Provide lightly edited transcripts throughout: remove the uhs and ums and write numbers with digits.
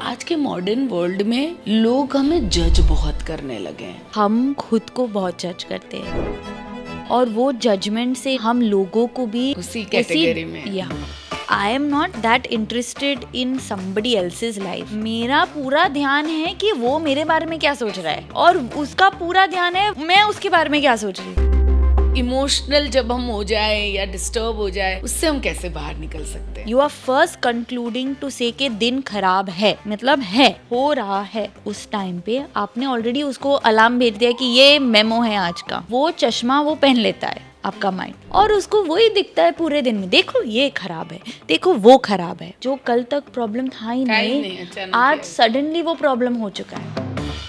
आज के modern world में लोग हमें जज बहुत करने लगे हैं। हम खुद को बहुत जज करते हैं और वो जजमेंट से हम लोगों को भी उसी कैटेगरी में या आई am not that interested in somebody else's life. मेरा पूरा ध्यान है कि वो मेरे बारे में क्या सोच रहा है और उसका पूरा ध्यान है मैं उसके बारे में क्या सोच रही हूँ। इमोशनल जब हम हो जाए या डिस्टर्ब हो जाए, उससे हम कैसे बाहर निकल सकते हैं? You are first concluding to say कि दिन खराब है, मतलब है, हो रहा है। उस टाइम पे आपने ऑलरेडी उसको अलार्म भेज दिया कि ये मेमो है आज का। वो चश्मा वो पहन लेता है आपका माइंड और उसको वही दिखता है पूरे दिन में, देखो ये खराब है, देखो वो खराब है। जो कल तक प्रॉब्लम था ही नहीं, आज सडनली वो प्रॉब्लम हो चुका है।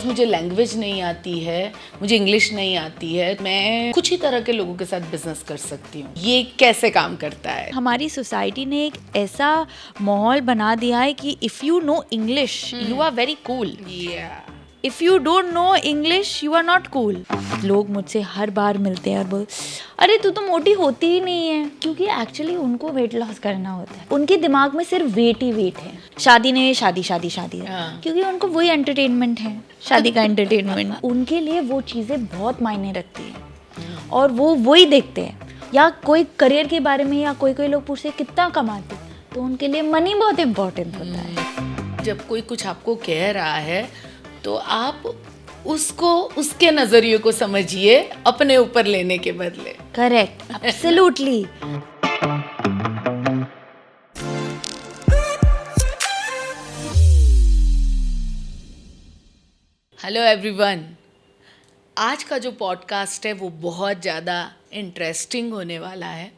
मुझे लैंग्वेज नहीं आती है, मुझे इंग्लिश नहीं आती है, मैं कुछ ही तरह के लोगों के साथ बिजनेस कर सकती हूँ, ये कैसे काम करता है? हमारी सोसाइटी ने एक ऐसा माहौल बना दिया है कि if you know English you are very cool, if you don't know English you are not cool. लोग मुझसे हर बार मिलते हैं और बोल, अरे तू तो मोटी होती ही नहीं है, क्योंकि एक्चुअली उनको वेट लॉस करना होता है। उनके दिमाग में सिर्फ वेट ही वेट है। शादी नहीं है, शादी शादी शादी है, क्योंकि उनको वही एंटरटेनमेंट है, शादी का एंटरटेनमेंट। उनके लिए वो चीज़ें बहुत मायने रखती है और वो वही देखते हैं। या कोई करियर के बारे में या कोई कोई लोग पूछते कितना कमाते, तो उनके लिए मनी बहुत इम्पोर्टेंट होता है। जब कोई कुछ आपको कह रहा है तो आप उसको उसके नजरिए को समझिए, अपने ऊपर लेने के बदले। Correct, absolutely. हेलो एवरीवन, आज का जो पॉडकास्ट है वो बहुत ज़्यादा इंटरेस्टिंग होने वाला है।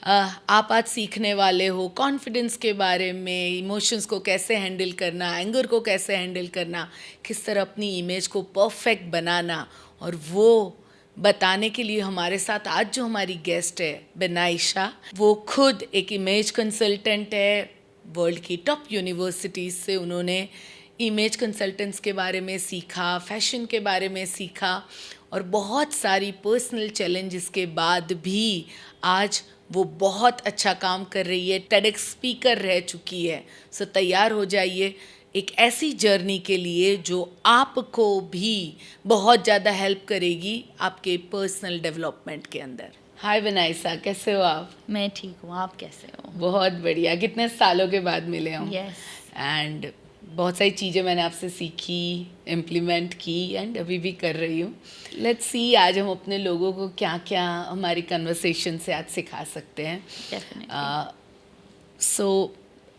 आप आज सीखने वाले हो कॉन्फिडेंस के बारे में, इमोशंस को कैसे हैंडल करना, एंगर को कैसे हैंडल करना, किस तरह अपनी इमेज को परफेक्ट बनाना। और वो बताने के लिए हमारे साथ आज जो हमारी गेस्ट है बेनाइशा, वो खुद एक इमेज कंसल्टेंट है। वर्ल्ड की टॉप यूनिवर्सिटीज़ से उन्होंने इमेज कंसल्टेंट्स के बारे में सीखा, फैशन के बारे में सीखा और बहुत सारी पर्सनल चैलेंजेस के बाद भी आज वो बहुत अच्छा काम कर रही है, टेडेक्स स्पीकर रह चुकी है। सो तैयार हो जाइए एक ऐसी जर्नी के लिए जो आपको भी बहुत ज़्यादा हेल्प करेगी आपके पर्सनल डेवलपमेंट के अंदर। हाय बेनाइशा, कैसे हो आप? मैं ठीक हूँ, आप कैसे हो? बहुत बढ़िया, कितने सालों के बाद मिले हम। यस। एंड बहुत सारी चीज़ें मैंने आपसे सीखी, इम्प्लीमेंट की एंड अभी भी कर रही हूँ। लेट्स सी आज हम अपने लोगों को क्या क्या हमारी कन्वर्सेशन से आज सिखा सकते हैं। सो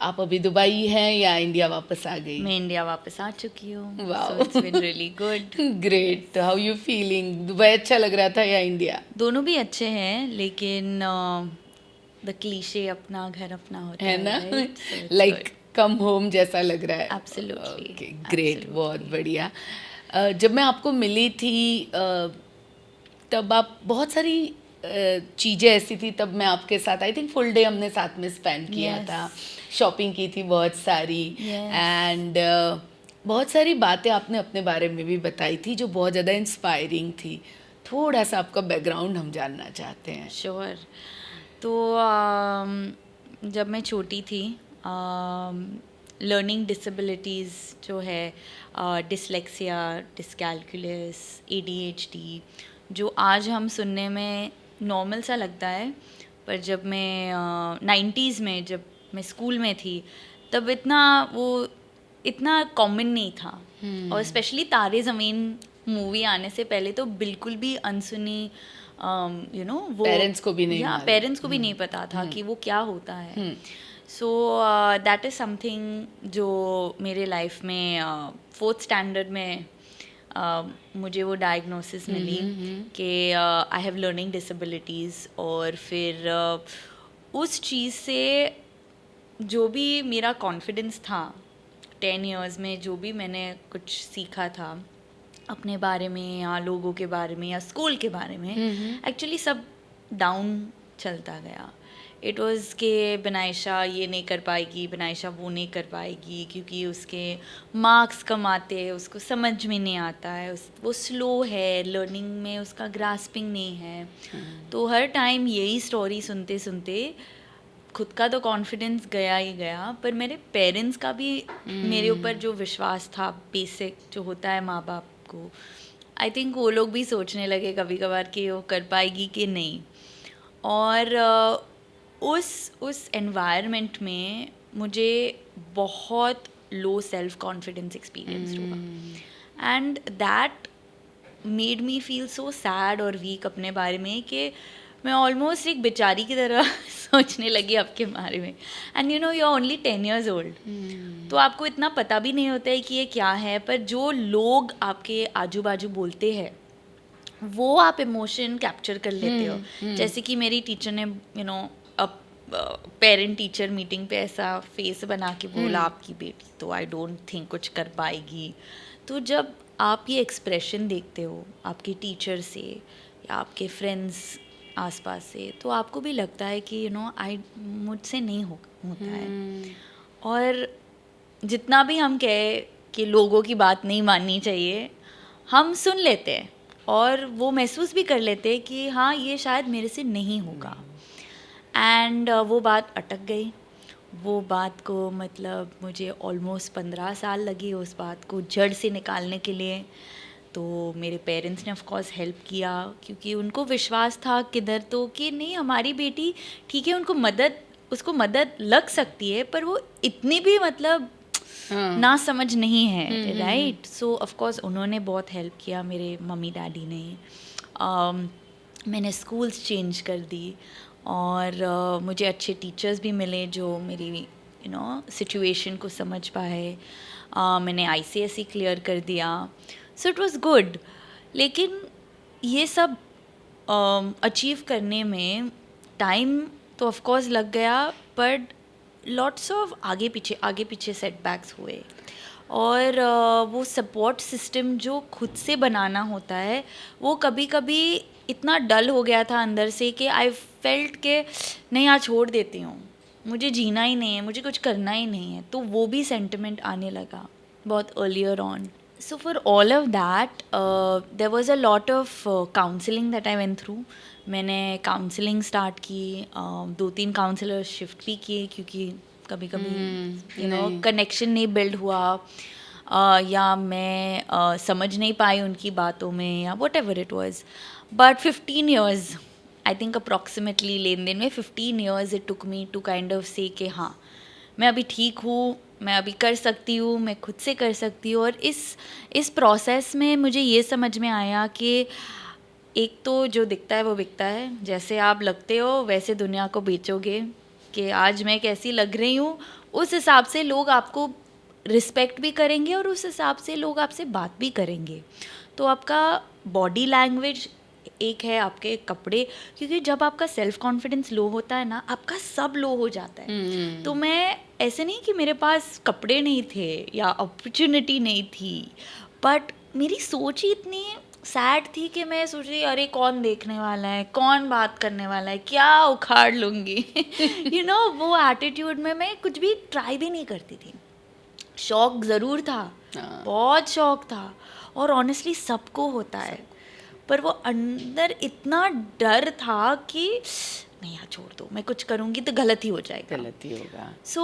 आप अभी दुबई हैं या इंडिया वापस आ गई? मैं इंडिया वापस आ चुकी हूँ। Wow, it's been really good. Great. How you feeling? Dubai अच्छा लग रहा था या इंडिया? दोनों भी अच्छे हैं, लेकिन द क्लीशे अपना घर अपना होता है ना, लाइक कम होम जैसा लग रहा है। एब्सोल्युटली। ओके, ग्रेट, बहुत बढ़िया। जब मैं आपको मिली थी तब आप बहुत सारी चीज़ें ऐसी थी, तब मैं आपके साथ आई थिंक फुल डे हमने साथ में स्पेंड किया था, शॉपिंग की थी बहुत सारी एंड बहुत सारी बातें आपने अपने बारे में भी बताई थी जो बहुत ज़्यादा इंस्पायरिंग थी। थोड़ा सा आपका बैकग्राउंड हम जानना चाहते हैं। श्योर। तो जब मैं छोटी थी, लर्निंग डिसेबिलिटीज़ जो है, डिसलेक्सिया, डिसकैल्कुलस, ADHD, जो आज हम सुनने में नॉर्मल सा लगता है, पर जब मैं 90s में जब मैं स्कूल में थी तब इतना कॉमन नहीं था। और स्पेशली तारे ज़मीन मूवी आने से पहले तो बिल्कुल भी अनसुनी, वो पेरेंट्स को भी नहीं पता था कि वो क्या होता है। सो दैट इज़ समथिंग जो मेरे लाइफ में 4th स्टैंडर्ड में मुझे वो डायग्नोसिस मिली कि आई हैव लर्निंग डिसेबिलिटीज़। और फिर उस चीज़ से जो भी मेरा कॉन्फिडेंस था 10 इयर्स में, जो भी मैंने कुछ सीखा था अपने बारे में या लोगों के बारे में या स्कूल के बारे में, एक्चुअली सब डाउन चलता गया। इट वाज़ के बेनाइशा ये नहीं कर पाएगी, बेनाइशा वो नहीं कर पाएगी, क्योंकि उसके मार्क्स कम आते हैं, उसको समझ में नहीं आता है, वो स्लो है लर्निंग में, उसका ग्रास्पिंग नहीं है। तो हर टाइम यही स्टोरी सुनते सुनते खुद का तो कॉन्फिडेंस गया ही गया, पर मेरे पेरेंट्स का भी मेरे ऊपर जो विश्वास था बेसिक जो होता है माँ बाप को, आई थिंक वो लोग भी सोचने लगे कभी कभार कि वो कर पाएगी कि नहीं। और उस एनवायरनमेंट में मुझे बहुत लो सेल्फ कॉन्फिडेंस एक्सपीरियंस हुआ, and that made me feel so sad और वीक अपने बारे में कि मैं ऑलमोस्ट एक बेचारी की तरह सोचने लगी आपके बारे में। And you know you are only 10 years old, तो आपको इतना पता भी नहीं होता है कि ये क्या है, पर जो लोग आपके आजू बाजू बोलते हैं वो आप इमोशन कैप्चर कर लेते हो। जैसे कि मेरी टीचर ने यू नो अब पेरेंट टीचर मीटिंग पे ऐसा फेस बना के बोला आपकी बेटी तो आई डोंट थिंक कुछ कर पाएगी। तो जब आप ये एक्सप्रेशन देखते हो आपके टीचर से या आपके फ्रेंड्स आसपास से, तो आपको भी लगता है कि यू नो मुझसे नहीं होता है। और जितना भी हम कहे कि लोगों की बात नहीं माननी चाहिए, हम सुन लेते हैं और वो महसूस भी कर लेते हैं कि हाँ ये शायद मेरे से नहीं होगा। एंड वो बात अटक गई। वो बात को मतलब मुझे ऑलमोस्ट 15 साल लगी उस बात को जड़ से निकालने के लिए। तो मेरे पेरेंट्स ने ऑफ कोर्स हेल्प किया, क्योंकि उनको विश्वास था किधर तो कि नहीं हमारी बेटी ठीक है, उसको मदद लग सकती है, पर वो इतनी भी मतलब ना समझ नहीं है, राइट। सो ऑफ कोर्स उन्होंने बहुत हेल्प किया, मेरे मम्मी डैडी ने। मैंने स्कूल्स चेंज कर दी और मुझे अच्छे टीचर्स भी मिले जो मेरी यू नो सिचुएशन को समझ पाए। मैंने ICSE क्लियर कर दिया, सो इट वाज गुड। लेकिन ये सब अचीव करने में टाइम तो ऑफ कोर्स लग गया, बट लॉट्स ऑफ आगे पीछे सेटबैक्स हुए। और वो सपोर्ट सिस्टम जो खुद से बनाना होता है वो कभी कभी इतना डल हो गया था अंदर से कि आई फेल्ट के नहीं आज छोड़ देती हूँ, मुझे जीना ही नहीं है, मुझे कुछ करना ही नहीं है। तो वो भी सेंटिमेंट आने लगा बहुत earlier on. So for all of that there was a lot of counselling that I went through. मैंने काउंसलिंग स्टार्ट की, 2-3 काउंसलर शिफ्ट भी किए, क्योंकि कभी कभी यू नो कनेक्शन नहीं बिल्ड हुआ, या मैं समझ नहीं पाई उनकी बातों में, या whatever it was. But 15 years I think approximately लेन देन में 15 years it took me to kind of say कि हाँ मैं अभी ठीक हूँ, मैं अभी कर सकती हूँ, मैं खुद से कर सकती हूँ। और इस प्रोसेस में मुझे ये समझ में आया कि एक तो जो दिखता है वो बिकता है, जैसे आप लगते हो वैसे दुनिया को बेचोगे, कि आज मैं कैसी लग रही हूँ उस हिसाब से लोग आपको रिस्पेक्ट भी करेंगे और उस हिसाब से लोग आपसे बात भी करेंगे। तो आपका बॉडी लैंग्वेज एक है, आपके कपड़े, क्योंकि जब आपका सेल्फ कॉन्फिडेंस लो होता है ना आपका सब लो हो जाता है। तो मैं ऐसे नहीं कि मेरे पास कपड़े नहीं थे या अपॉर्चुनिटी नहीं थी, बट मेरी सोच ही इतनी सैड थी कि मैं सोच रही अरे कौन देखने वाला है, कौन बात करने वाला है, क्या उखाड़ लूँगी यू नो वो एटीट्यूड में मैं कुछ भी ट्राई भी नहीं करती थी। शौक ज़रूर था, बहुत शौक था, और ऑनेस्टली सबको होता है, पर वो अंदर इतना डर था कि नहीं यार छोड़ दो, मैं कुछ करूँगी तो गलत ही हो जाएगा, गलत ही होगा। सो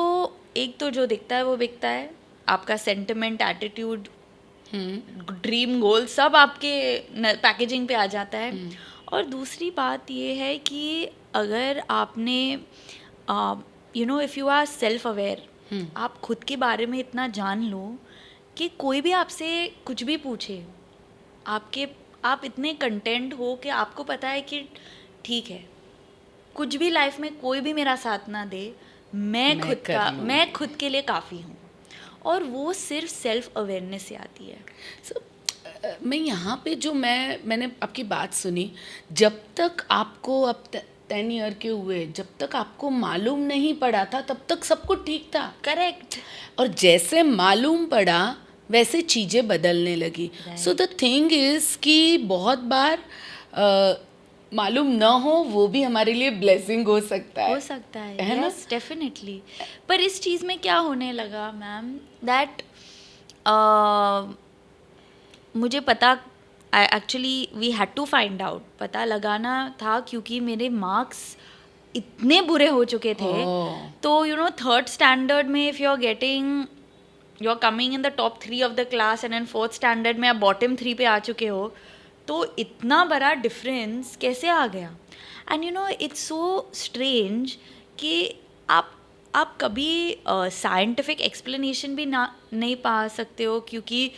एक तो जो दिखता है वो बिकता है, आपका सेंटिमेंट, एटीट्यूड, ड्रीम गोल सब आपके पैकेजिंग पे आ जाता है। और दूसरी बात ये है कि अगर आपने you know if you are self aware, आप खुद के बारे में इतना जान लो कि कोई भी आपसे कुछ भी पूछे, आप इतने कंटेंट हो कि आपको पता है कि ठीक है कुछ भी लाइफ में कोई भी मेरा साथ ना दे, मैं खुद के लिए काफ़ी हूँ। और वो सिर्फ सेल्फ अवेयरनेस से आती है। So, मैं यहाँ पे जो मैंने आपकी बात सुनी, जब तक आपको अब 10 ईयर के हुए, जब तक आपको मालूम नहीं पड़ा था तब तक सब कुछ ठीक था। करेक्ट। और जैसे मालूम पड़ा वैसे चीज़ें बदलने लगी। सो द थिंग इज़ कि बहुत बार मालूम ना हो वो भी हमारे लिए ब्लेसिंग हो सकता है ना? Yes definitely. पर इस चीज़ में क्या होने लगा मैम, दैट मुझे पता actually we had to find out, पता लगाना था, क्योंकि मेरे मार्क्स इतने बुरे हो चुके थे. Oh. तो यू नो थर्ड स्टैंडर्ड में if you are coming in the top 3 of the class and in fourth standard में आप बॉटम 3 पे आ चुके हो, तो इतना बड़ा डिफरेंस कैसे आ गया. And you no it's so strange कि आप कभी साइंटिफिक एक्सप्लेनेशन भी ना नहीं पा सकते हो क्योंकि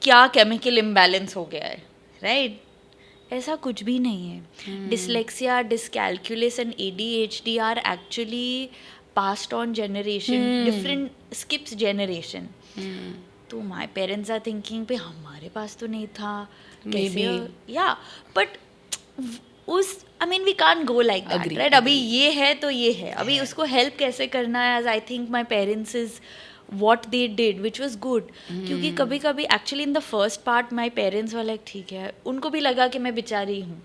क्या केमिकल इम्बैलेंस हो गया है, राइट? ऐसा कुछ भी नहीं है. Dyslexia, dyscalculia and ADHD are actually passed on generation, different skips generation. तो my parents are thinking पे हमारे पास तो नहीं था, कैसे? Yeah, but उस I mean we can't go like that, Agree, right? अभी ये है तो ये है, अभी उसको help कैसे करना है, as I think my parents is what they did, which was good. क्योंकि कभी कभी actually in the first part my parents were like ठीक है, उनको भी लगा कि मैं बेचारी हूँ,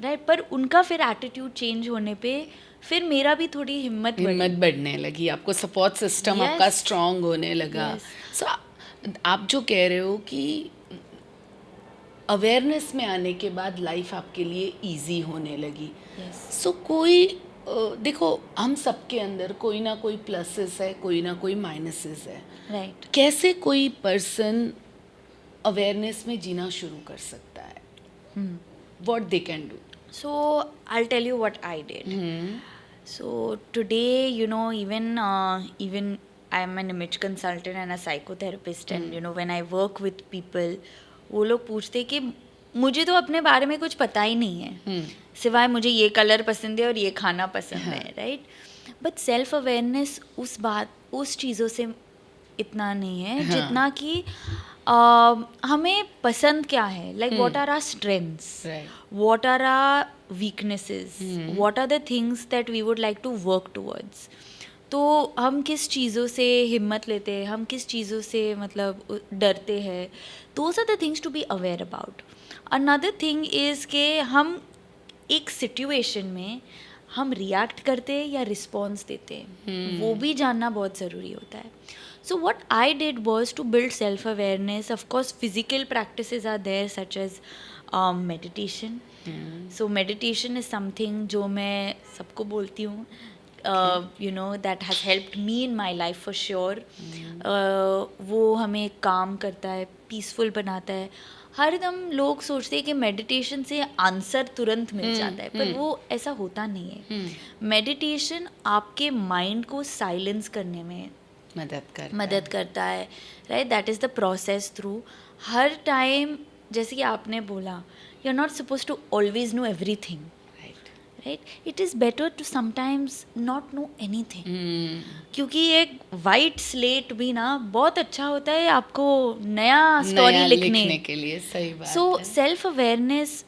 राइट? पर उनका फिर एटीट्यूड चेंज होने पे फिर मेरा भी थोड़ी हिम्मत बढ़ने लगी, आपको सपोर्ट सिस्टम आपका स्ट्रांग होने लगा. सो आप जो कह रहे हो कि अवेयरनेस में आने के बाद लाइफ आपके लिए इजी होने लगी. सो कोई देखो, हम सबके अंदर कोई ना कोई प्लसेस है, कोई ना कोई माइनसेस है, राइट? कैसे कोई पर्सन अवेयरनेस में जीना शुरू कर सकता है? What they can do? So I'll tell you what I did. So today, you know, even I'm an image consultant and a psychotherapist, and you know, when I work with people, वो लोग पूछते कि मुझे तो अपने बारे में कुछ पता ही नहीं है, सिवाय मुझे ये कलर पसंद है और ये खाना पसंद है, राइट? बट सेल्फ अवेयरनेस उस चीज़ों से इतना नहीं है जितना कि हमें पसंद क्या है, like what are our strengths, what are our weaknesses, what are the things that we would like to work towards. तो हम किस चीज़ों से हिम्मत लेते हैं, हम किस चीज़ों से मतलब डरते हैं, those are the things to be aware about. Another thing is कि हम एक सिचुएशन में हम रिएक्ट करते हैं या रिस्पॉन्स देते हैं, वो भी जानना बहुत ज़रूरी होता है. So what I did was to build self-awareness. Of course, physical practices are there, such as meditation. So meditation is something जो मैं सबको बोलती हूँ, you know, that has helped me in my life for sure. वो हमें काम करता है, पीसफुल बनाता है. हर दम लोग सोचते हैं कि मेडिटेशन से आंसर तुरंत मिल जाता है, पर वो ऐसा होता नहीं है. मेडिटेशन आपके माइंड को साइलेंस करने में मदद करता है, right? That is the process through. हर टाइम, जैसे कि आपने बोला, you are not suppose to always know everything, right? It is better to sometimes not know anything, क्योंकि एक वाइट स्लेट भी ना बहुत अच्छा होता है आपको नया स्टोरी लिखने के लिए. सही बात. So self awareness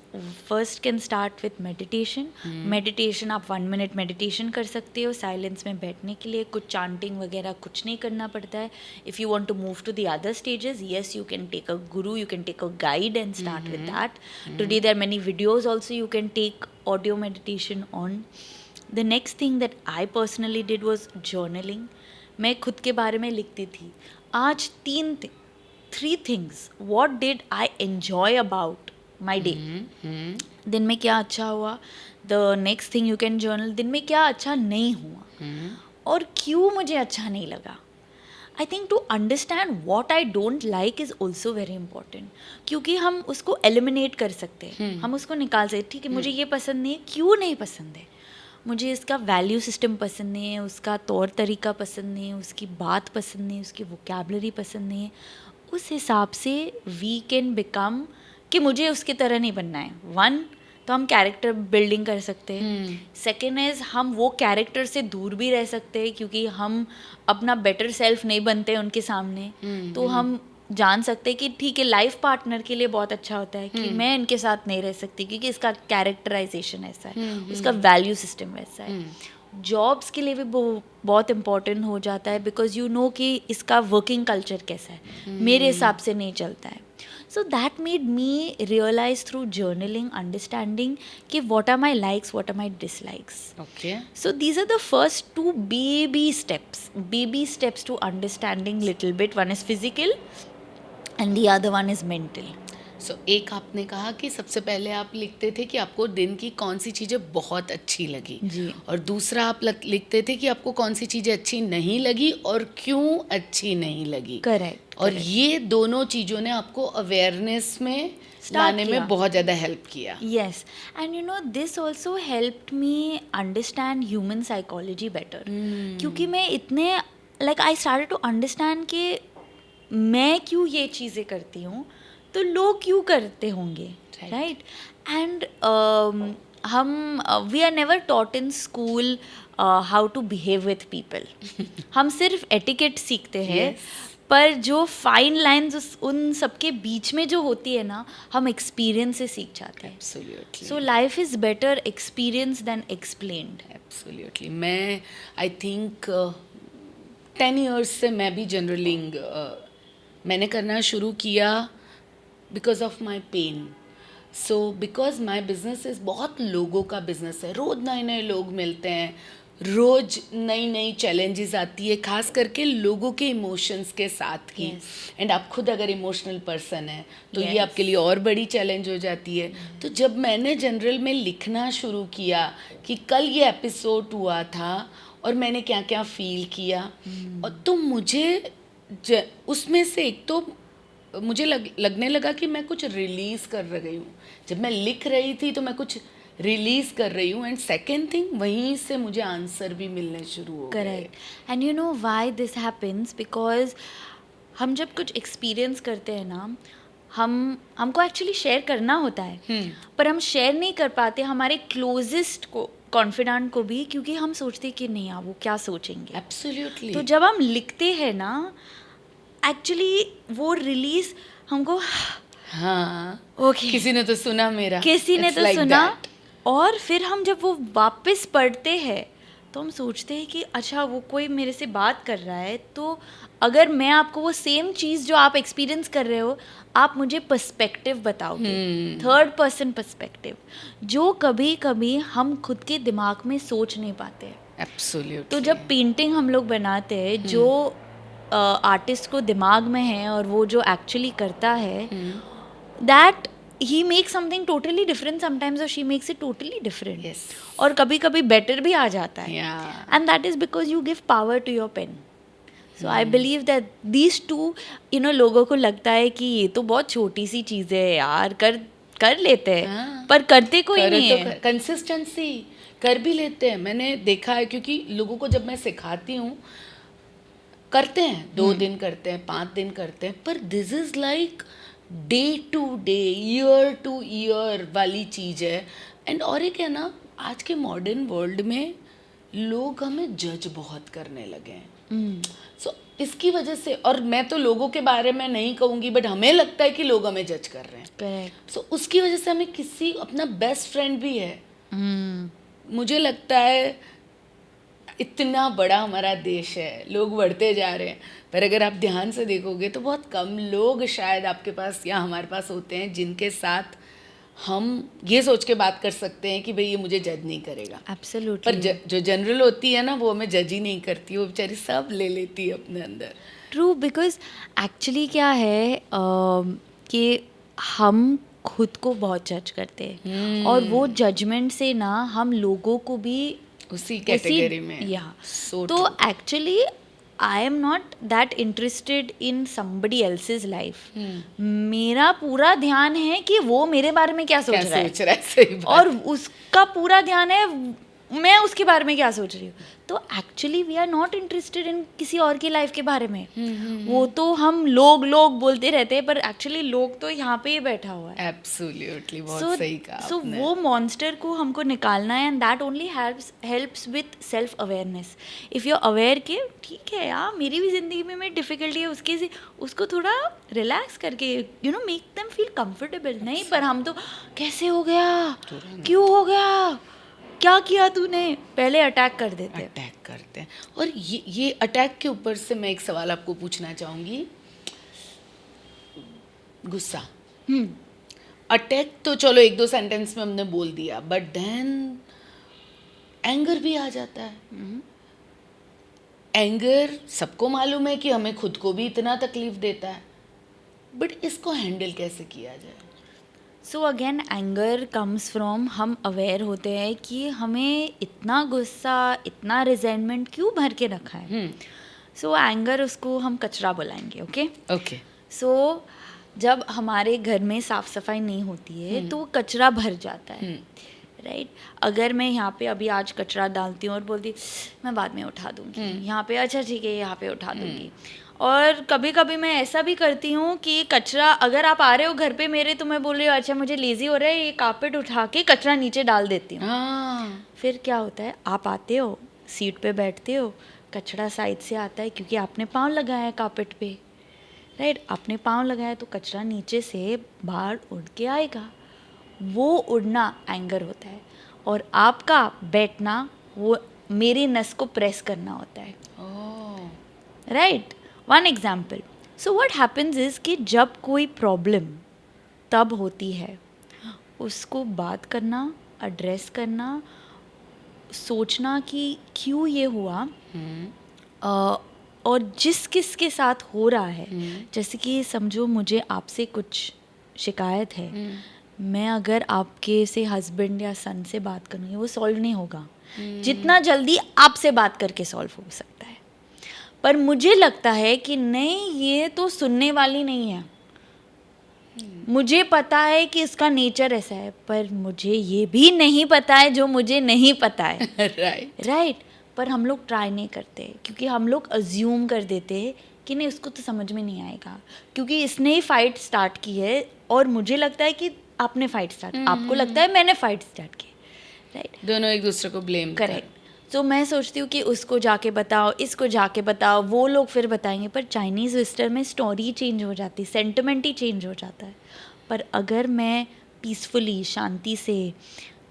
first can start with meditation. Meditation आप 1 मिनट मेडिटेशन कर सकते हो साइलेंस में बैठने के लिए, कुछ चांटिंग वगैरह कुछ नहीं करना पड़ता है. If you want to move to the other stages, yes, you can take a guru, you can take a guide and start with that. Today there are many videos also you can take audio meditation on. The next thing that I personally did was journaling. मैं खुद के बारे में लिखती थी. आज 3 things, what did I enjoy about my day. दिन में क्या अच्छा हुआ. The next thing you can journal, दिन में क्या अच्छा नहीं हुआ और क्यों मुझे अच्छा नहीं लगा. I think to understand what I don't like is also very important, क्योंकि हम उसको एलिमिनेट कर सकते हैं, हम उसको निकाल सकते हैं. ठीक है, मुझे ये पसंद नहीं है, क्यों नहीं पसंद है, मुझे इसका वैल्यू सिस्टम पसंद नहीं है, उसका तौर तरीका पसंद नहीं है, उसकी बात पसंद नहीं है, उसकी वोकैबलरी पसंद नहीं है. उस हिसाब से वी कैन बिकम कि मुझे उसकी तरह नहीं बनना है. 1, तो हम कैरेक्टर बिल्डिंग कर सकते हैं. सेकेंड इज़ हम वो कैरेक्टर से दूर भी रह सकते हैं, क्योंकि हम अपना बेटर सेल्फ नहीं बनते उनके सामने. तो हम जान सकते हैं कि ठीक है, लाइफ पार्टनर के लिए बहुत अच्छा होता है कि मैं इनके साथ नहीं रह सकती क्योंकि इसका कैरेक्टराइजेशन ऐसा है, उसका वैल्यू सिस्टम वैसा है. जॉब्स के लिए भी बहुत इम्पोर्टेंट हो जाता है, बिकॉज यू नो कि इसका वर्किंग कल्चर कैसा है, मेरे हिसाब से नहीं चलता है. So that made me realize through journaling, understanding कि what are my likes, what are my dislikes. Okay. So these are the first 2 baby steps to understanding little bit. One is physical and the other one is mental. एक आपने कहा कि सबसे पहले आप लिखते थे कि आपको दिन की कौन सी चीज़ें बहुत अच्छी लगी, जी। और दूसरा आप लिखते थे कि आपको कौन सी चीज़ें अच्छी नहीं लगी और क्यों अच्छी नहीं लगी। करेक्ट। और ये दोनों चीज़ों ने आपको अवेयरनेस में लाने किया। में बहुत ज़्यादा हेल्प किया। Yes, and you know this also helped me understand human psychology better. क्योंकि मैं इतने like I started to understand कि मैं क्यों ये चीज़ें करती हूँ तो लोग क्यों करते होंगे, Right. right? And हम we are never taught in school how to behave with people. हम सिर्फ etiquette सीखते हैं, Yes. पर जो फाइन लाइंस उन सबके बीच में जो होती है ना, हम एक्सपीरियंस से सीख जाते हैं. Absolutely. So life is better experience then explained. Absolutely. मैं आई थिंक 10 इयर्स से मैं भी जर्नलिंग मैंने करना शुरू किया because of my pain. So because my business is बहुत लोगों का बिजनेस है. रोज़ नए नए लोग मिलते हैं, रोज़ नई नई चैलेंजेस आती है, खास करके लोगों के इमोशंस के साथ ही. एंड आप खुद अगर इमोशनल पर्सन है तो ये आपके लिए और बड़ी चैलेंज हो जाती है. तो जब मैंने जनरल में लिखना शुरू किया कि कल ये एपिसोड हुआ था और मैंने क्या क्या फील किया, और तो मुझे उसमें से एक तो मुझे लगने लगा कि मैं कुछ रिलीज़ कर रही हूँ. जब मैं लिख रही थी तो मैं कुछ रिलीज़ कर रही हूँ. एंड सेकेंड थिंग, वहीं से मुझे आंसर भी मिलने शुरू हो गए. Correct. And you know why this happens, because हम जब कुछ एक्सपीरियंस करते हैं ना, हमको एक्चुअली शेयर करना होता है, पर हम शेयर नहीं कर पाते हमारे क्लोजेस्ट को, कॉन्फिडेंट को भी, क्योंकि हम सोचते कि नहीं यार वो क्या सोचेंगे. एब्सोल्युटली. तो जब हम लिखते हैं ना, एक्चुअली वो रिलीज हमको हाँ, ओके किसी ने तो सुना मेरा, किसी ने It's तो like सुना. that. और फिर हम जब वो वापस पढ़ते हैं तो हम सोचते हैं कि अच्छा वो कोई मेरे से बात कर रहा है, तो अगर मैं आपको वो सेम चीज़ जो आप एक्सपीरियंस कर रहे हो, आप मुझे पर्सपेक्टिव बताओगे, थर्ड पर्सन पर्सपेक्टिव, जो कभी कभी हम खुद के दिमाग में सोच नहीं पाते हैं. एब्सोल्युटली. तो जब पेंटिंग हम लोग बनाते हैं, जो आर्टिस्ट को दिमाग में है और वो जो एक्चुअली करता है, that he makes something totally different sometimes, or she makes it totally different. Yes. और कभी कभी better भी आ जाता है. Yeah. And that is because you give power to your pen. So I believe that these two, you know, लोगों को लगता है कि ये तो बहुत छोटी सी चीज़ है यार, कर लेते हैं, हाँ. पर करते कोई नहीं तो है. कंसिस्टेंसी कर भी लेते हैं. मैंने देखा है, क्योंकि लोगों को जब मैं सिखाती हूँ, करते हैं 2 दिन करते हैं, 5 दिन करते हैं, पर this is like day to day, year to year वाली चीज़ है. एंड और एक है ना, आज के मॉडर्न वर्ल्ड में लोग हमें जज बहुत करने लगे हैं. सो इसकी वजह से, और मैं तो लोगों के बारे में नहीं कहूँगी, बट हमें लगता है कि लोग हमें जज कर रहे हैं. करेक्ट. सो उसकी वजह से हमें किसी, अपना बेस्ट फ्रेंड भी है. मुझे लगता है इतना बड़ा हमारा देश है, लोग बढ़ते जा रहे हैं, पर अगर आप ध्यान से देखोगे तो बहुत कम लोग शायद आपके पास या हमारे पास होते हैं जिनके साथ हम ये सोच के बात कर सकते हैं कि भाई ये मुझे जज नहीं करेगा. Absolutely. पर जो जनरल होती है ना, वो हमें जज ही नहीं करती, वो बेचारी सब ले लेती है अपने अंदर. ट्रू, बिकॉज एक्चुअली क्या है कि हम खुद को बहुत जज करते हैं, और वो जजमेंट से ना हम लोगों को भी उसी कैटेगरी में. या So तो true. Actually I am not that interested in somebody else's life. मेरा पूरा ध्यान है कि वो मेरे बारे में क्या सोच रहा है, सही बात. और उसका पूरा ध्यान है मैं उसके बारे में क्या सोच रही हूँ. तो actually we are not interested in किसी और की लाइफ के बारे में. वो तो हम लोग बोलते रहते हैं, पर एक्चुअली लोग तो यहाँ पे ही बैठा हुआ है. एब्सोल्युटली, बहुत सही कहा सो आपने. वो मॉन्स्टर को हमको निकालना है, and that only helps with self awareness. If you aware कि ठीक है यार, मेरी भी ज़िंदगी में डिफ़िकल्टी है, उसको थोड़ा रिलैक्स करके, you know, make them feel comfortable. नहीं, पर हम तो कैसे हो गया, क्यों हो गया, क्या किया तूने, पहले अटैक कर देते हैं. अटैक करते हैं. और ये अटैक के ऊपर से मैं एक सवाल आपको पूछना चाहूँगी. गुस्सा, अटैक तो चलो 1-2 सेंटेंस में हमने बोल दिया, बट देन एंगर भी आ जाता है. एंगर सबको मालूम है कि हमें खुद को भी इतना तकलीफ देता है, बट इसको हैंडल कैसे किया जाए? So again anger comes from हम अवेयर होते हैं कि हमें इतना गुस्सा, इतना रिजेंटमेंट क्यों भर के रखा है. सो एंगर, उसको हम कचरा बुलाएंगे. Okay okay. सो जब हमारे घर में साफ सफाई नहीं होती है तो वो कचरा भर जाता है. राइट. अगर मैं यहाँ पे अभी आज कचरा डालती हूँ और बोलती मैं बाद में उठा दूंगी, यहाँ पे अच्छा ठीक है यहाँ पे उठा दूंगी. और कभी कभी मैं ऐसा भी करती हूँ कि कचरा, अगर आप आ रहे हो घर पे मेरे, तो मैं बोल रही हूँ अच्छा मुझे लेजी हो रहा है, ये कारपेट उठा के कचरा नीचे डाल देती हूँ. फिर क्या होता है, आप आते हो, सीट पे बैठते हो, कचरा साइड से आता है क्योंकि आपने पाँव लगाया है कारपेट पे. राइट. आपने पाँव लगाया तो कचरा नीचे से बाहर उड़ के आएगा. वो उड़ना एंगर होता है. और आपका बैठना वो मेरी नस को प्रेस करना होता है. Right. One example. So what happens is कि जब कोई प्रॉब्लम तब होती है, उसको बात करना, एड्रेस करना, सोचना कि क्यों ये हुआ, और जिस किस के साथ हो रहा है. जैसे कि समझो मुझे आपसे कुछ शिकायत है, मैं अगर आपके से हस्बैंड या सन से बात करूँगी, वो सॉल्व नहीं होगा जितना जल्दी आपसे बात करके सॉल्व हो सकता है. पर मुझे लगता है कि नहीं, ये तो सुनने वाली नहीं है. मुझे पता है कि इसका नेचर ऐसा है, पर मुझे ये भी नहीं पता है जो मुझे नहीं पता है. राइट. पर हम लोग ट्राई नहीं करते क्योंकि हम लोग अज्यूम कर देते हैं कि नहीं, उसको तो समझ में नहीं आएगा क्योंकि इसने ही फाइट स्टार्ट की है. और मुझे लगता है कि आपने फाइट स्टार्ट, आपको लगता है मैंने फाइट स्टार्ट की. राइट. दोनों एक दूसरे को ब्लेम. करेक्ट. तो मैं सोचती हूँ कि उसको जाके बताओ, इसको जाके बताओ, वो लोग फिर बताएंगे. पर चाइनीज़ विस्टर में स्टोरी चेंज हो जाती है, सेंटिमेंट ही चेंज हो जाता है. पर अगर मैं पीसफुली, शांति से,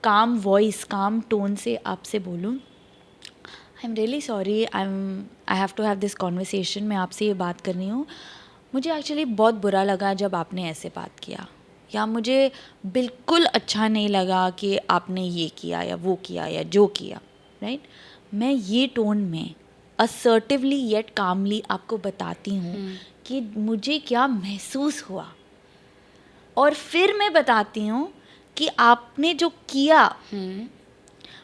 काम वॉइस, काम टोन से आपसे बोलूँ, I am really sorry, I have to have this conversation, मैं आपसे ये बात कर रही हूँ, मुझे एक्चुअली बहुत बुरा लगा जब आपने ऐसे बात किया, या मुझे बिल्कुल अच्छा नहीं लगा कि आपने ये किया या वो किया या जो किया. राइट. मैं ये टोन में असर्टिवली येट कामली आपको बताती हूँ कि मुझे क्या महसूस हुआ. और फिर मैं बताती हूँ कि आपने जो किया,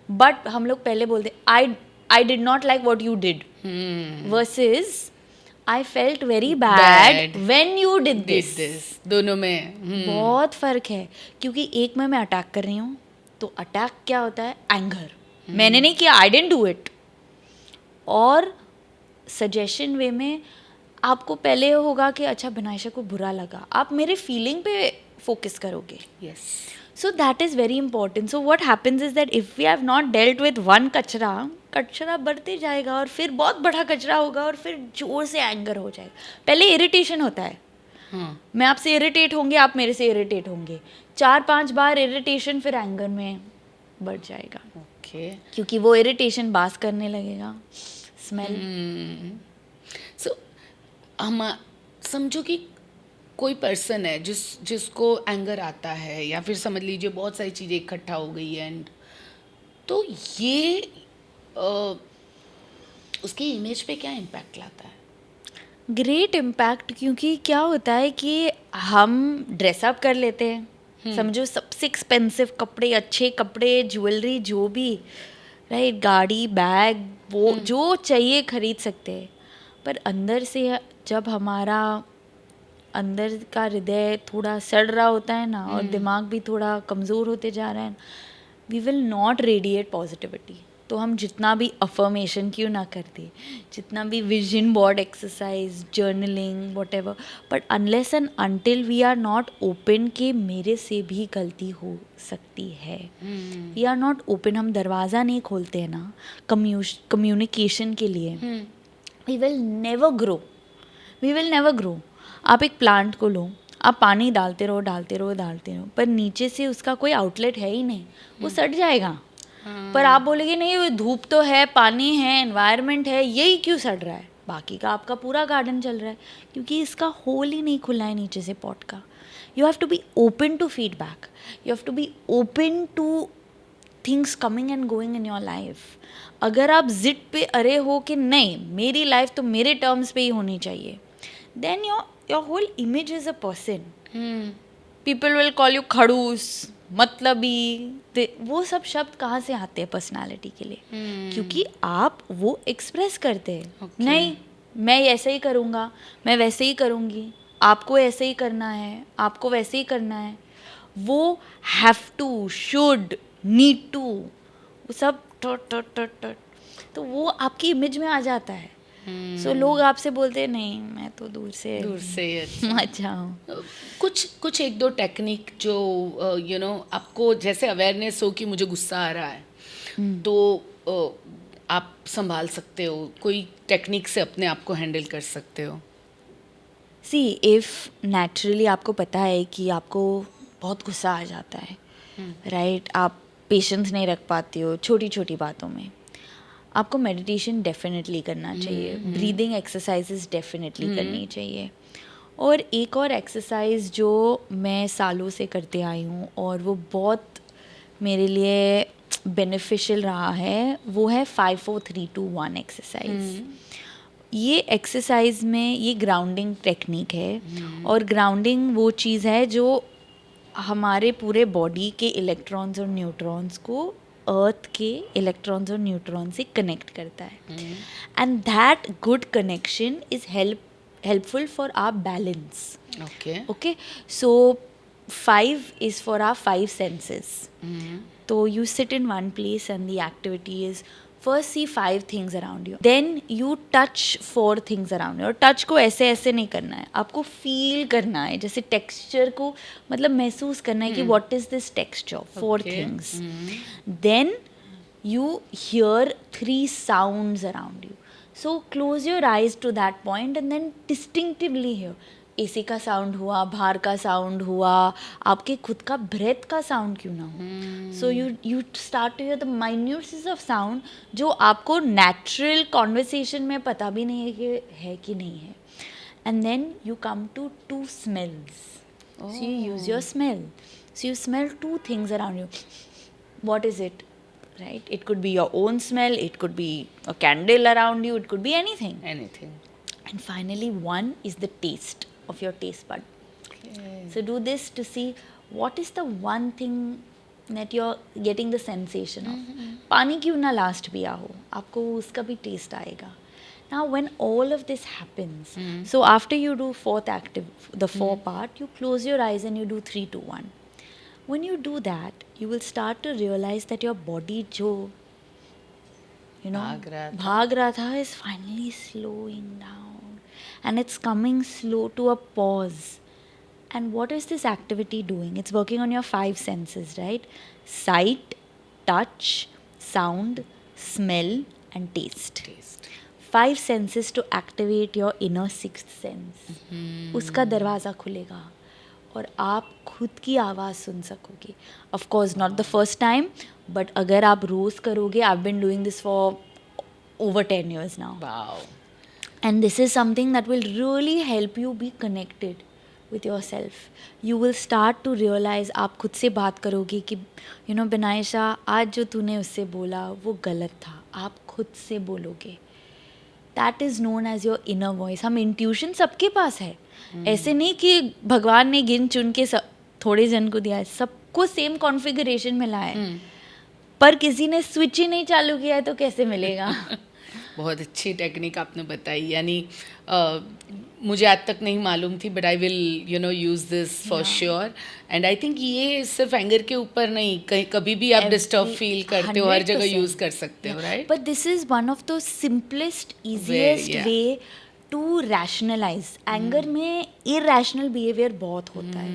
बट हम लोग पहले बोलते I did not like what you did versus I felt very bad when you did this. दोनों में बहुत फ़र्क है. क्योंकि एक में मैं अटैक कर रही हूँ, तो अटैक क्या होता है, एंगर. मैंने नहीं किया, आई डिडंट डू इट. और सजेशन वे में आपको पहले होगा कि अच्छा बिनायशा को बुरा लगा, आप मेरे फीलिंग पे फोकस करोगे. Yes. So that is very important. So what happens is that if we have not dealt with one कचरा बढ़ते जाएगा और फिर बहुत बड़ा कचरा होगा और फिर जोर से एंगर हो जाएगा. पहले इरिटेशन होता है. मैं आपसे इरिटेट होंगे, आप मेरे से इरिटेट होंगे, 4-5 बार इरिटेशन, फिर एंगर में बढ़ जाएगा. क्योंकि वो इरिटेशन बास करने लगेगा, स्मेल. सो हम समझो कि कोई पर्सन है जिसको एंगर आता है, या फिर समझ लीजिए बहुत सारी चीज़ें इकट्ठा हो गई है, एंड तो ये उसके इमेज पे क्या इम्पैक्ट लाता है? Great impact. क्योंकि क्या होता है कि हम ड्रेसअप कर लेते हैं, समझो सबसे एक्सपेंसिव कपड़े, अच्छे कपड़े, ज्वेलरी, जो भी. राइट. गाड़ी, बैग, वो जो चाहिए खरीद सकते हैं. पर अंदर से जब हमारा अंदर का हृदय थोड़ा सड़ रहा होता है ना, और दिमाग भी थोड़ा कमज़ोर होते जा रहा है, we will not radiate positivity. तो हम जितना भी अफर्मेशन क्यों ना करते, जितना भी vision board exercise, journaling, whatever, but unless and until we are not open कि मेरे से भी गलती हो सकती है, वी आर नॉट ओपन, हम दरवाज़ा नहीं खोलते हैं ना कम्युनिकेशन के लिए, we will never grow. We will never grow. आप एक प्लांट को लो, आप पानी डालते रहो, पर नीचे से उसका कोई आउटलेट है ही नहीं, वो सड़ जाएगा. पर आप बोलेंगे नहीं, धूप तो है, पानी है, एनवायरनमेंट है, यही क्यों सड़ रहा है? बाकी का आपका पूरा गार्डन चल रहा है क्योंकि इसका होल ही नहीं खुला है नीचे से पॉट का. You have to be open to feedback, you have to be open to things coming and going in your life. अगर आप जिद पे अरे हो कि नहीं मेरी लाइफ तो मेरे टर्म्स पे ही होनी चाहिए, then your whole image is a person. People will call you खड़ूस, मतलबी। वो सब शब्द कहाँ से आते हैं पर्सनालिटी के लिए? क्योंकि आप वो एक्सप्रेस करते हैं। Okay. नहीं, मैं ऐसे ही करूँगा, मैं वैसे ही करूँगी, आपको ऐसे ही करना है, आपको वैसे ही करना है, वो have to, should, need to, वो सब तो वो आपकी इमेज में आ जाता है। सो लोग आपसे बोलते हैं नहीं, मैं तो दूर से ही अच्छा हूँ। कुछ एक दो टेक्निक जो आपको जैसे अवेयरनेस हो कि मुझे गुस्सा आ रहा है तो आप संभाल सकते हो, कोई टेक्निक से अपने आप को हैंडल कर सकते हो? सी, इफ़ नेचुरली आपको पता है कि आपको बहुत गुस्सा आ जाता है, राइट, आप पेशेंस नहीं रख पाती हो छोटी छोटी बातों में, आपको मेडिटेशन डेफिनेटली करना चाहिए, ब्रीदिंग एक्सरसाइजेस डेफिनेटली करनी चाहिए। और एक और एक्सरसाइज जो मैं सालों से करते आई हूँ और वो बहुत मेरे लिए बेनिफिशियल रहा है, वो है 5-4-3-2-1 एक्सरसाइज। ये एक्सरसाइज में ये ग्राउंडिंग टेक्निक है, और ग्राउंडिंग वो चीज़ है जो हमारे पूरे बॉडी के इलेक्ट्रॉन्स और न्यूट्रॉन्स को अर्थ के इलेक्ट्रॉन्स और न्यूट्रॉन से कनेक्ट करता है। And that good connection is helpful for our balance. Okay, so 5 is for our 5 senses. So you sit in one place and the activity is first see 5 things around you, then you touch 4 things around you. और touch को ऐसे ऐसे नहीं करना है, आपको feel करना है, जैसे टेक्सचर को मतलब महसूस करना है कि व्हाट इज दिस टेक्सचर, 4 थिंग्स। Then you hear 3 sounds around you. So close your eyes to that point and then distinctively hear. AC का साउंड हुआ, बाहर का साउंड हुआ, आपके खुद का ब्रेथ का साउंड क्यों ना हो। So you start to hear the minutes of sound जो आपको नेचुरल कॉन्वर्सेशन में पता भी नहीं है कि नहीं है। And then you come to 2 smells. So you use your smell. So you smell 2 things around you. What is it? Right? It could be your own smell, it could be a candle around you, it could be anything. And finally, 1 is the taste of your taste bud. So do this to see what is the one thing that you're getting the sensation of. पानी क्यों ना last पिया हो, आपको उसका भी test आएगा. Now when all of this happens, so after you do the 4 part, you close your eyes and you do 3-2-1. When you do that, you will start to realize that your body जो भाग रहा था is finally slowing down and it's coming slow to a pause. And what is this activity doing? It's working on your 5 senses, right? Sight, touch, sound, smell and taste. 5 senses to activate your inner 6th sense. उसका दरवाज़ा खुलेगा और आप खुद की आवाज़ सुन सकोगे. Of course not the first time, but अगर आप रोज़ करोगे, I have been doing this for over 10 years now. Wow. And this is something that will really help you be connected with yourself. You will start to realize, आप खुद से बात करोगे कि बिनायशा, आज जो तूने उससे बोला वो गलत था, आप खुद से बोलोगे. That is known as your inner voice. हम इंट्यूशन सबके पास है. ऐसे नहीं कि भगवान ने गिन चुन के थोड़े जन को दिया है, सबको सेम कॉन्फ़िगरेशन मिला है. पर किसी ने स्विच ही नहीं चालू किया है तो कैसे मिलेगा. बहुत अच्छी टेक्निक आपने बताई, यानी मुझे आज तक नहीं मालूम थी, but I will use this for sure. And I think ये सिर्फ एंगर के ऊपर नहीं, कहीं कभी भी आप डिस्टर्ब फील करते हो, हर जगह यूज़ कर सकते हो, right? But this is one of the simplest easiest way to rationalize. Anger में इरैशनल बिहेवियर बहुत होता है,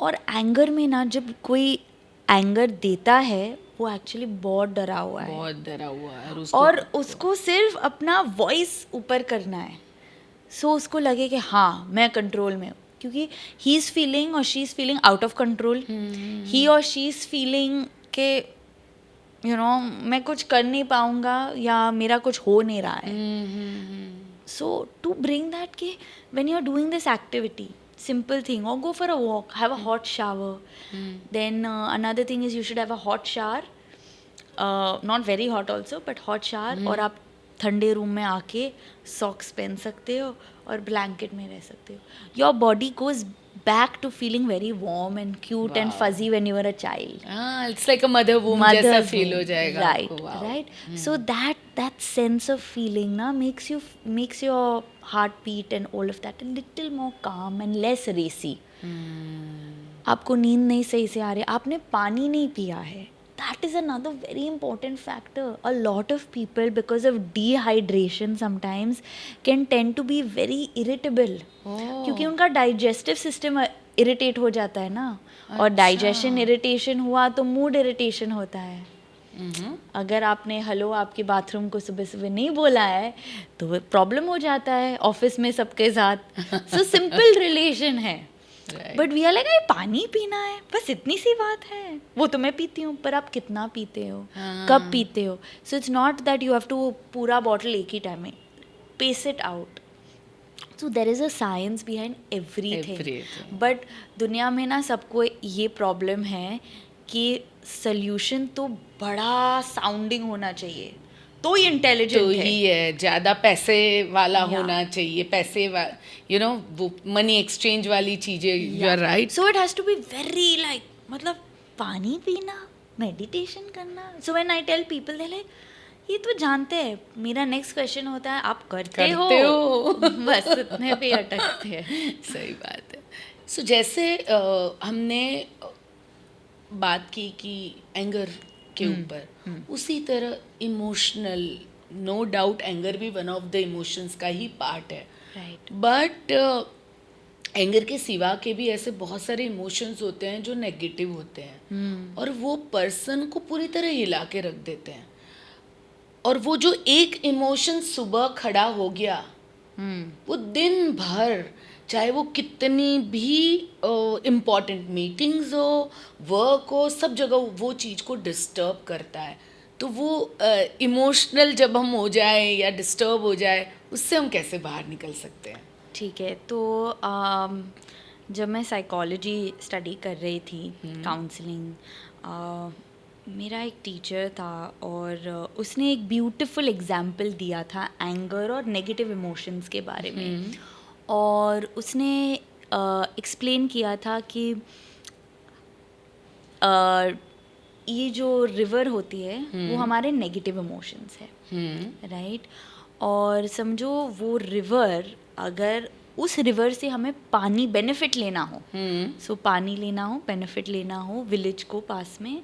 और एंगर में ना, जब कोई एंगर देता है वो एक्चुअली बहुत डरा हुआ है, और उसको सिर्फ अपना वॉइस ऊपर करना है. सो उसको लगे कि हाँ मैं कंट्रोल में हूँ, क्योंकि ही इज़ फीलिंग और she is feeling out of control. He और शी इज़ फीलिंग के मैं कुछ कर नहीं पाऊँगा या मेरा कुछ हो नहीं रहा है. सो टू ब्रिंग दैट कि when you are doing this activity, simple thing, or go for a walk, have a hot shower. Then another thing is you should have a hot shower, not very hot also, but hot shower. और आप ठंडे room में आके socks पहन सकते हो और blanket में रह सकते हो. Your body goes back to feeling very warm and cute and Wow. fuzzy when you were a child. हाँ, it's like a mother womb जैसा Mother's फील हो womb. जाएगा Right, आपको. Wow. right. So that sense of feeling na makes your heart beat and all of that a little more calm and less racy. आपको नींद नहीं सही से आ रही, आपने पानी नहीं पिया है. That is another very important factor. A lot of people, because of dehydration, sometimes can tend to be very irritable. क्योंकि उनका digestive system irritate हो जाता है ना. और digestion irritation हुआ तो mood irritation होता है. अगर आपने हेलो आपके बाथरूम को सुबह सुबह नहीं बोला है तो प्रॉब्लम हो जाता है ऑफिस में सबके साथ. सो सिंपल रिलेशन है. बट वी आर लाइक पानी पीना है, बस इतनी सी बात है. वो तो मैं पीती हूँ, पर आप कितना पीते हो, कब पीते हो. So it's not that you have to पूरा बॉटल एक ही टाइम में. Pace it out. So there is a science behind everything. But दुनिया में ना सबको ये प्रॉब्लम है कि सोल्यूशन तो बड़ा साउंडिंग होना चाहिए तो ही इंटेलिजेंट तो ही है, ज़्यादा पैसे वाला होना चाहिए, पैसे वो मनी एक्सचेंज वाली चीज़ें. You are right. So it has to be very like, मतलब पानी पीना, मेडिटेशन करना. So when I tell people they like ये तो जानते हैं. मेरा नेक्स्ट क्वेश्चन होता है आप करते हो? बस इतने पे अटकते हैं. सही बात है. सो जैसे हमने बात की कि एंगर के ऊपर, उसी तरह इमोशनल, नो डाउट एंगर भी वन ऑफ द इमोशंस का ही पार्ट है. राइट. बट एंगर के सिवा के भी ऐसे बहुत सारे इमोशंस होते हैं जो नेगेटिव होते हैं और वो पर्सन को पूरी तरह हिला के रख देते हैं. और वो जो एक इमोशन सुबह खड़ा हो गया, वो दिन भर चाहे वो कितनी भी इम्पॉर्टेंट मीटिंग्स हो, वर्क हो, सब जगह वो चीज़ को डिस्टर्ब करता है. तो वो इमोशनल जब हम हो जाए या डिस्टर्ब हो जाए, उससे हम कैसे बाहर निकल सकते हैं? ठीक है. तो जब मैं साइकोलॉजी स्टडी कर रही थी, काउंसलिंग, मेरा एक टीचर था और उसने एक ब्यूटीफुल एग्जाम्पल दिया था एंगर और नेगेटिव इमोशंस के बारे में. और उसने एक्सप्लेन किया था कि ये जो रिवर होती है वो हमारे नेगेटिव इमोशंस है. राइट. और समझो वो रिवर, अगर उस रिवर से हमें पानी बेनिफिट लेना हो, सो पानी लेना हो, बेनिफिट लेना हो विलेज को पास में,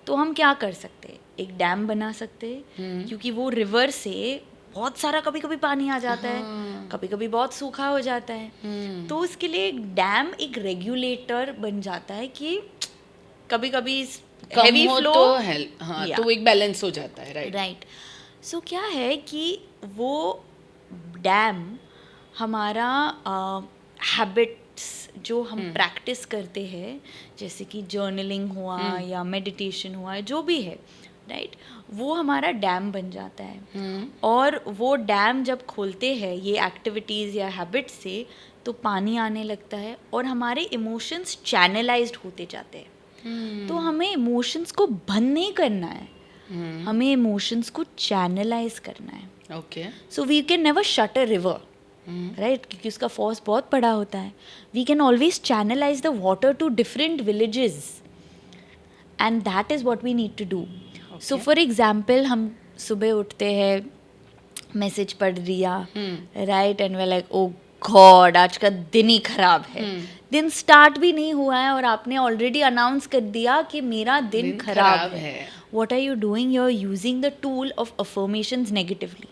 तो हम क्या कर सकते हैं? एक डैम बना सकते हैं. क्योंकि वो रिवर से बहुत सारा कभी कभी पानी आ जाता है, कभी कभी बहुत सूखा हो जाता है. तो उसके लिए एक डैम एक रेगुलेटर बन जाता है कि कभी कभी हेवी फ्लो तो हाँ, तो एक बैलेंस हो जाता है. राइट. राइट. सो क्या है कि वो डैम हमारा हैबिट्स जो हम प्रैक्टिस करते हैं, जैसे कि जर्नलिंग हुआ या मेडिटेशन हुआ, जो भी है, राइट, वो हमारा डैम बन जाता है. और वो डैम जब खोलते हैं ये एक्टिविटीज़ या हैबिट्स से, तो पानी आने लगता है और हमारे इमोशंस चैनलाइज्ड होते जाते हैं. तो हमें इमोशंस को बंद नहीं करना है, हमें इमोशंस को चैनलाइज करना है. Okay. So we can never shut a river, right, क्योंकि उसका फोर्स बहुत बड़ा होता है. We can always channelise the water to different villages and that is what we need to do. So for example, हम सुबह उठते हैं, मैसेज पढ़ लिया, right, and we like oh God आज का दिन ही खराब है. दिन स्टार्ट भी नहीं हुआ है और आपने ऑलरेडी अनाउंस कर दिया कि मेरा दिन खराब है. What are you doing? You are using the tool of affirmations negatively.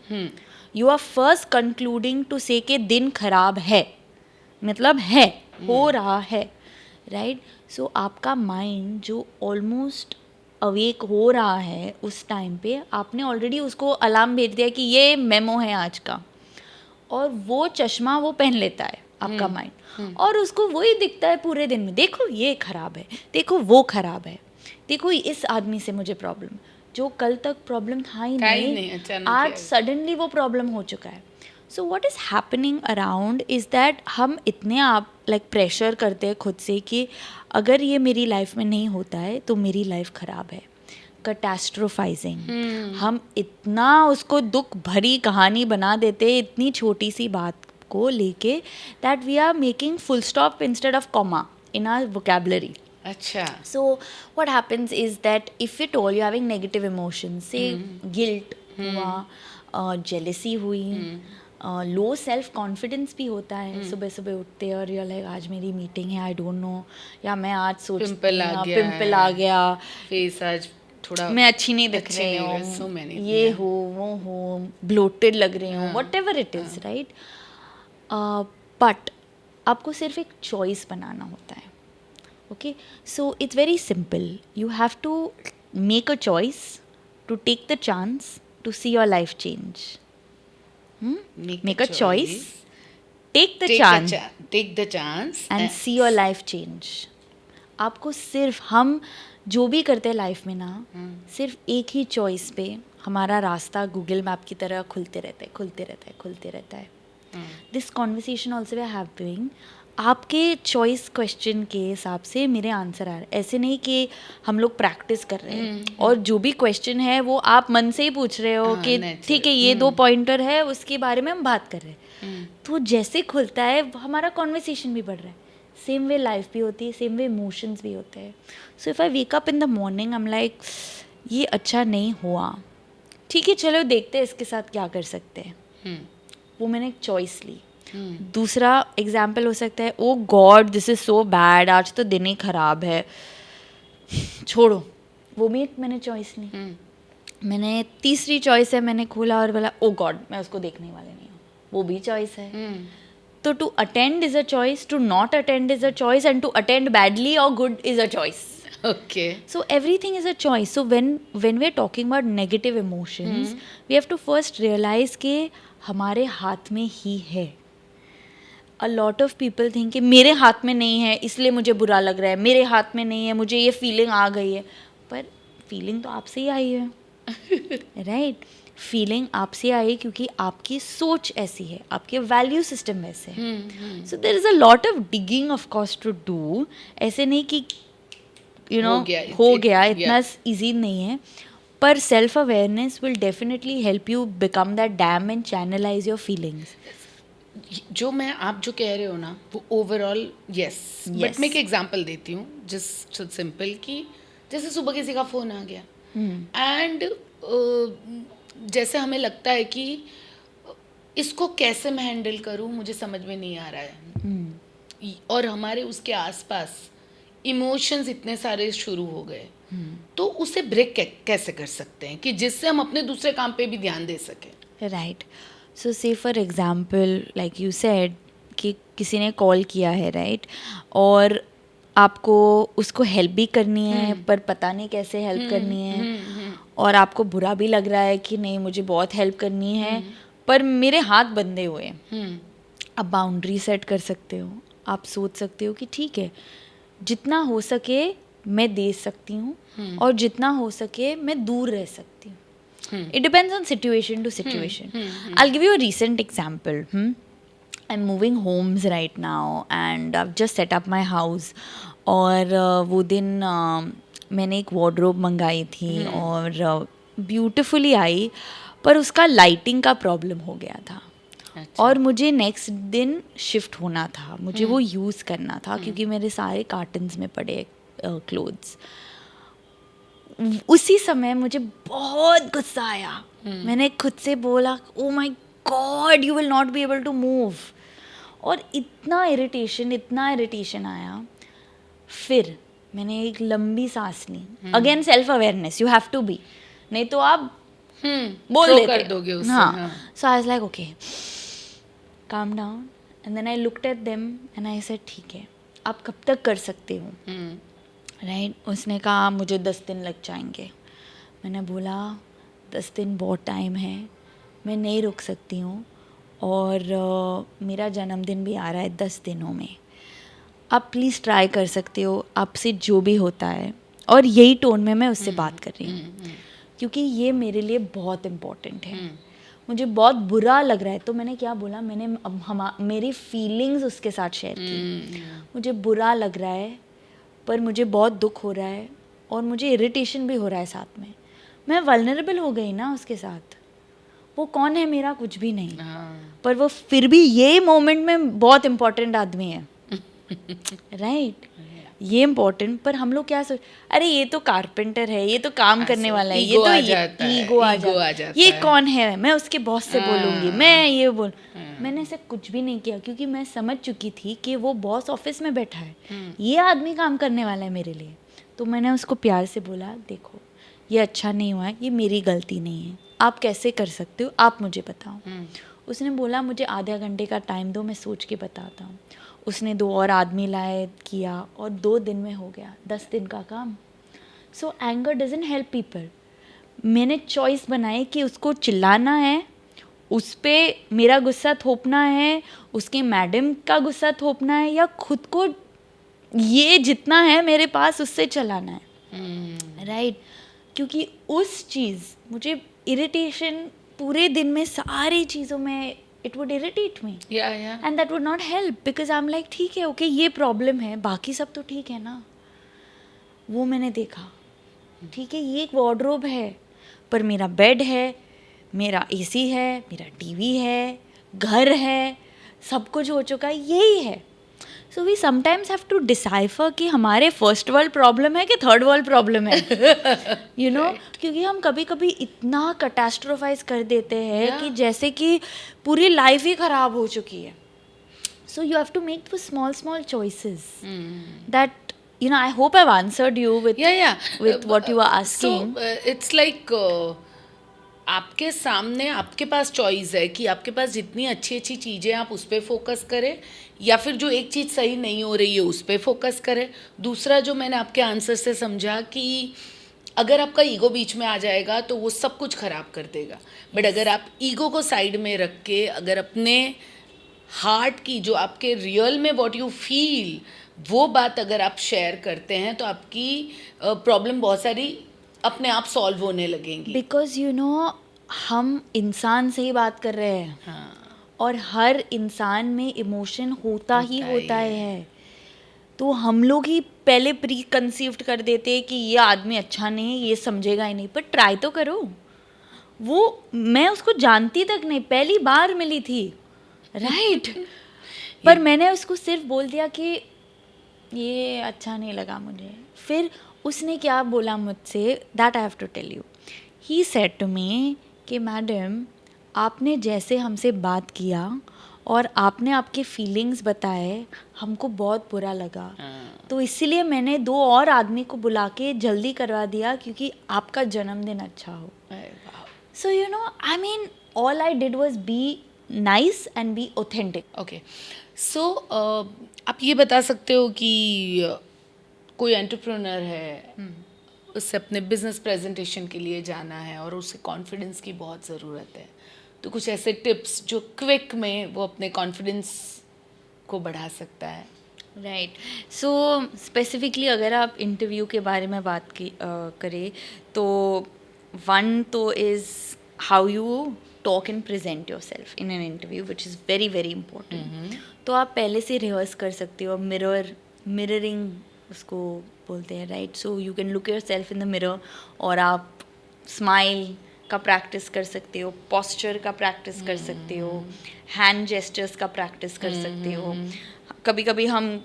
You are first concluding to say कि दिन खराब है, मतलब है, हो रहा है, right? So आपका माइंड जो ऑलमोस्ट अवेक हो रहा है उस टाइम पे, आपने ऑलरेडी उसको अलार्म भेज दिया कि ये मेमो है आज का, और वो चश्मा वो पहन लेता है आपका माइंड, और उसको वही दिखता है पूरे दिन में. देखो ये खराब है, देखो वो खराब है, देखो इस आदमी से मुझे प्रॉब्लम, जो कल तक प्रॉब्लम था ही नहीं, आज सडनली वो प्रॉब्लम हो चुका है. So what is happening around is that हम इतने आप लाइक प्रेशर करते हैं खुद से कि अगर ये मेरी लाइफ में नहीं होता है तो मेरी लाइफ ख़राब है. कैटास्ट्रोफाइजिंग। हम इतना उसको दुख भरी कहानी बना देते इतनी छोटी सी बात को लेके, that we are making full stop instead of comma in our vocabulary. अच्छा. So what happens is that if at all you're having negative emotions, say guilt हुआ, jealousy हुई, लो सेल्फ कॉन्फिडेंस भी होता है, सुबह सुबह उठते हैं और you're like आज मेरी मीटिंग है, आई डोंट नो, या मैं आज पिंपल आ गया, फेस आज थोड़ा मैं अच्छी नहीं दिख रही हूँ, ये हो वो हो, ब्लोटेड लग रही हूँ, whatever it is, right. But आपको सिर्फ एक चॉइस बनाना होता है. Okay, so it's very simple. You have to make a choice to take the chance to see your life change. Make a choice, take the chance and see your life change. आपको सिर्फ, हम जो भी करते हैं life में ना, सिर्फ एक ही चॉइस पे हमारा रास्ता गूगल मैप की तरह खुलते रहता है. This conversation also we are having, आपके चॉइस क्वेश्चन के हिसाब से मेरे आंसर आ रहे हैं. ऐसे नहीं कि हम लोग प्रैक्टिस कर रहे हैं और जो भी क्वेश्चन है वो आप मन से ही पूछ रहे हो कि ठीक है ये 2 पॉइंटर है, उसके बारे में हम बात कर रहे हैं. तो जैसे खुलता है हमारा कॉन्वर्सेशन भी बढ़ रहा है. सेम वे लाइफ भी होती है, सेम वे इमोशंस भी होते हैं. So if I wake up in the morning, I am like ये अच्छा नहीं हुआ, ठीक है चलो देखते हैं इसके साथ क्या कर सकते हैं. वो मैंने एक चॉइस ली. दूसरा एग्जाम्पल हो सकता है, oh God this is so bad, आज तो दिन ही ख़राब है, छोड़ो. वो भी एक मैंने चॉइस ली. मैंने तीसरी चॉइस है, मैंने खोला और बोला ओ गॉड मैं उसको देखने वाले नहीं हूँ, वो भी चॉइस है. तो to attend is a choice, to not attend is a choice, and to attend badly और good is a choice. Okay. So everything is a choice. So when we are talking about negative emotions, we have to first realize कि हमारे हाथ में ही है. A lot of people think कि मेरे हाथ में नहीं है इसलिए मुझे बुरा लग रहा है, मेरे हाथ में नहीं है मुझे ये फीलिंग आ गई है. पर फीलिंग तो आपसे ही आई है, राइट. फीलिंग आपसे आई क्योंकि आपकी सोच ऐसी है, आपके वैल्यू सिस्टम वैसे है. So there is a lot of digging of course to do. ऐसे नहीं कि हो गया इतना ईजी नहीं है. पर self awareness will definitely help you become that dam and channelise your feelings. जो आप जो कह रहे हो ना वो ओवरऑल यस, बट मैं एक एग्जांपल देती हूँ जस्ट सिंपल कि जैसे सुबह किसी का फ़ोन आ गया एंड जैसे हमें लगता है कि इसको कैसे मैं हैंडल करूँ मुझे समझ में नहीं आ रहा है, और हमारे उसके आसपास इमोशंस इतने सारे शुरू हो गए, तो उसे ब्रेक कैसे कर सकते हैं कि जिससे हम अपने दूसरे काम पे भी ध्यान दे सकें. राइट. सो से for example like you said कि किसी ने कॉल किया है, राइट, और आपको उसको हेल्प भी करनी है पर पता नहीं कैसे हेल्प करनी है, और आपको बुरा भी लग रहा है कि नहीं मुझे बहुत हेल्प करनी है पर मेरे हाथ बंधे हुए हैं. आप बाउंड्री सेट कर सकते हो. आप सोच सकते हो कि ठीक है जितना हो सके मैं दे सकती हूँ और जितना हो सके मैं दूर रह सकती हूँ. It depends on situation to situation. I'll give you a recent example. I'm moving homes right now and I've just set up my house. और वो दिन मैंने एक wardrobe मंगाई थी और ब्यूटिफुली आई, पर उसका लाइटिंग का प्रॉब्लम हो गया था. अच्छा. और मुझे नेक्स्ट दिन शिफ्ट होना था, मुझे वो यूज़ करना था क्योंकि मेरे सारे कार्टन्स में पड़े क्लोथ्स. उसी समय मुझे बहुत गुस्सा आया. मैंने खुद से बोला oh my God you will not be able to move. और इतना इरिटेशन आया. फिर मैंने एक लंबी सांस ली. Again self awareness, you have to be, नहीं तो आप बोल देते कर दोगे उससे. हाँ. So I was like okay calm down and then I looked at them and I said ठीक है आप कब तक कर सकते हो, राइट. उसने कहा मुझे 10 दिन लग जाएंगे. मैंने बोला 10 दिन बहुत टाइम है, मैं नहीं रुक सकती हूँ और मेरा जन्मदिन भी आ रहा है 10 दिनों में. आप प्लीज़ ट्राई कर सकते हो, आपसे जो भी होता है. और यही टोन में मैं उससे बात कर रही हूँ क्योंकि ये मेरे लिए बहुत इम्पोर्टेंट है. मुझे बहुत बुरा लग रहा है. तो मैंने क्या बोला, मैंने मेरी फीलिंग्स उसके साथ शेयर की. मुझे बुरा लग रहा है पर मुझे बहुत दुख हो रहा है और मुझे इरिटेशन भी हो रहा है साथ में, मैं वल्नरेबल हो गई ना उसके साथ। वो कौन है मेरा कुछ भी नहीं, पर वो फिर भी ये मोमेंट में बहुत इम्पोर्टेंट आदमी है, राइट ये इम्पोर्टेंट। पर हम लोग क्या सोच, अरे ये तो कारपेंटर है, ये तो काम करने वाला है, ये तो ईगो आ जाता है, ये कौन है, मैं उसके बॉस से बोलूँगी, मैं ये बोल। मैंने ऐसा कुछ भी नहीं किया, क्योंकि मैं समझ चुकी थी कि वो बॉस ऑफिस में बैठा है, ये आदमी काम करने वाला है मेरे लिए। तो मैंने उसको प्यार से बोला, देखो ये अच्छा नहीं हुआ है, ये मेरी गलती नहीं है, आप कैसे कर सकते हो, आप मुझे बताओ। उसने बोला मुझे आधा घंटे का टाइम दो, मैं सोच के बताता हूँ। उसने 2 और आदमी लाए, किया, और 2 दिन में हो गया 10 दिन का काम। सो एंगर डजंट हेल्प पीपल। मैंने चॉइस बनाई कि उसको चिल्लाना है, उस पर मेरा गुस्सा थोपना है, उसके मैडम का गुस्सा थोपना है, या खुद को ये जितना है मेरे पास उससे चलाना है, राइट क्योंकि उस चीज़ मुझे इरिटेशन पूरे दिन में सारी चीज़ों में it would irritate me, and that would not help because I'm like ठीक है ओके ये प्रॉब्लम है, बाकी सब तो ठीक है ना। वो मैंने देखा, ठीक है ये एक वार्डरोब है, पर मेरा बेड है, मेरा एसी है, मेरा टीवी है, घर है, सब कुछ हो चुका है, यही है। So we sometimes have to decipher कि हमारे फर्स्ट वर्ल्ड प्रॉब्लम है कि थर्ड वर्ल्ड प्रॉब्लम है, you know, क्योंकि हम कभी कभी इतना कैटास्ट्रोफाइज कर देते हैं कि जैसे कि पूरी लाइफ ही खराब हो चुकी है। So you have to make the small small choices that I hope I've answered you with what you are asking. So it's like आपके सामने आपके पास चॉइस है कि आपके पास जितनी अच्छी अच्छी चीज़ें आप उस पर फोकस करें, या फिर जो एक चीज़ सही नहीं हो रही है उस पर फोकस करें। दूसरा जो मैंने आपके आंसर से समझा कि अगर आपका ईगो बीच में आ जाएगा तो वो सब कुछ ख़राब कर देगा, बट अगर आप ईगो को साइड में रख के अगर अपने हार्ट की जो आपके रियल में व्हाट यू फील वो बात अगर आप शेयर करते हैं तो आपकी प्रॉब्लम बहुत सारी अपने आप सॉल्व होने लगेंगी। बिकॉज हम इंसान से ही बात कर रहे हैं, और हर इंसान में इमोशन होता ही है। तो हम लोग ही पहले प्री कंसीव्ड कर देते हैं कि ये आदमी अच्छा नहीं है, ये समझेगा ही नहीं, पर ट्राई तो करो। वो मैं उसको जानती तक नहीं, पहली बार मिली थी, राइट पर मैंने उसको सिर्फ बोल दिया कि ये अच्छा नहीं लगा मुझे। फिर उसने क्या बोला मुझसे, that I have to tell you. He said to me कि मैडम आपने जैसे हमसे बात किया और आपने आपके फीलिंग्स बताए, हमको बहुत बुरा लगा, तो इसीलिए मैंने 2 और आदमी को बुला के जल्दी करवा दिया क्योंकि आपका जन्मदिन अच्छा हो। So I mean all I did was be nice and be authentic. Okay, so आप ये बता सकते हो कि कोई एंटरप्रेन्योर है, उससे अपने बिजनेस प्रेजेंटेशन के लिए जाना है और उसे कॉन्फिडेंस की बहुत ज़रूरत है, तो कुछ ऐसे टिप्स जो क्विक में वो अपने कॉन्फिडेंस को बढ़ा सकता है। राइट, सो स्पेसिफिकली अगर आप इंटरव्यू के बारे में बात करें तो 1 तो is how you talk and present your self in an interview which is very very important. तो आप पहले से रिहर्स कर सकते हो, मिररिंग उसको बोलते हैं, right. So you can look your self in the mirror और आप स्माइल का प्रैक्टिस कर सकते हो, पोस्चर का प्रैक्टिस कर सकते हो, हैंड जेस्चर्स का प्रैक्टिस कर सकते हो। कभी कभी हम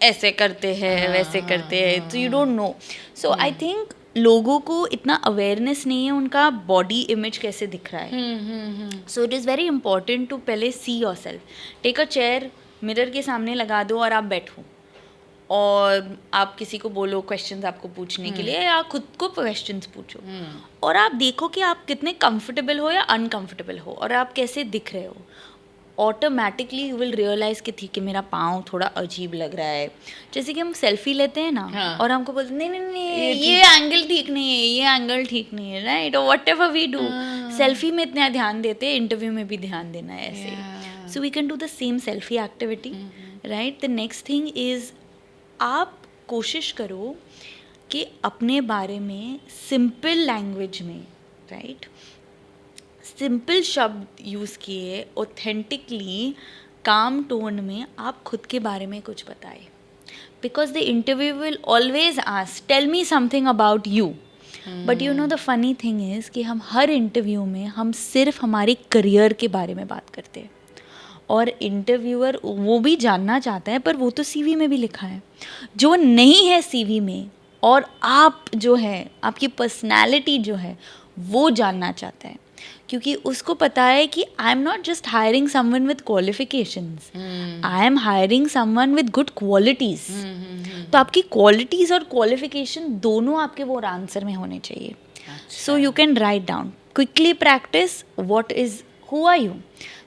ऐसे करते हैं वैसे करते हैं, तो you don't no. So I think लोगों को इतना अवेयरनेस नहीं है उनका बॉडी इमेज कैसे दिख रहा है। So it is very important to पहले see yourself. Take a chair, mirror के सामने लगा दो और आप बैठो, और आप किसी को बोलो क्वेश्चंस आपको पूछने के लिए, या खुद को क्वेश्चंस पूछो, और आप देखो कि आप कितने कंफर्टेबल हो या अनकंफर्टेबल हो, और आप कैसे दिख रहे हो। ऑटोमेटिकली यू विल रियलाइज़ कि ठीक है मेरा पाँव थोड़ा अजीब लग रहा है। जैसे कि हम सेल्फी लेते हैं ना, और हमको बोलते नहीं नहीं नहीं ये एंगल ठीक नहीं है, ये एंगल ठीक नहीं है, राइट। और whatever we do, selfie में इतना ध्यान देते हैं, इंटरव्यू में भी ध्यान देना है ऐसे। So we can do the same selfie activity, right. The next thing is आप कोशिश करो कि अपने बारे में सिंपल लैंग्वेज में, राइट, सिंपल शब्द यूज़ किए, ऑथेंटिकली काम टोन में आप खुद के बारे में कुछ बताएं। because the interviewer will always ask, tell me something about you. But you know the funny thing is कि हम हर इंटरव्यू में हम सिर्फ हमारे करियर के बारे में बात करते हैं, और इंटरव्यूअर वो भी जानना चाहता है, पर वो तो सीवी में भी लिखा है। जो नहीं है सीवी में और आप जो है, आपकी पर्सनैलिटी जो है, वो जानना चाहता है, क्योंकि उसको पता है कि I am not just hiring someone with qualifications, I am hiring someone with good qualities. तो आपकी क्वालिटीज़ और क्वालिफिकेशन दोनों आपके वो आंसर में होने चाहिए। So you can write down, quickly practice what is, who are you?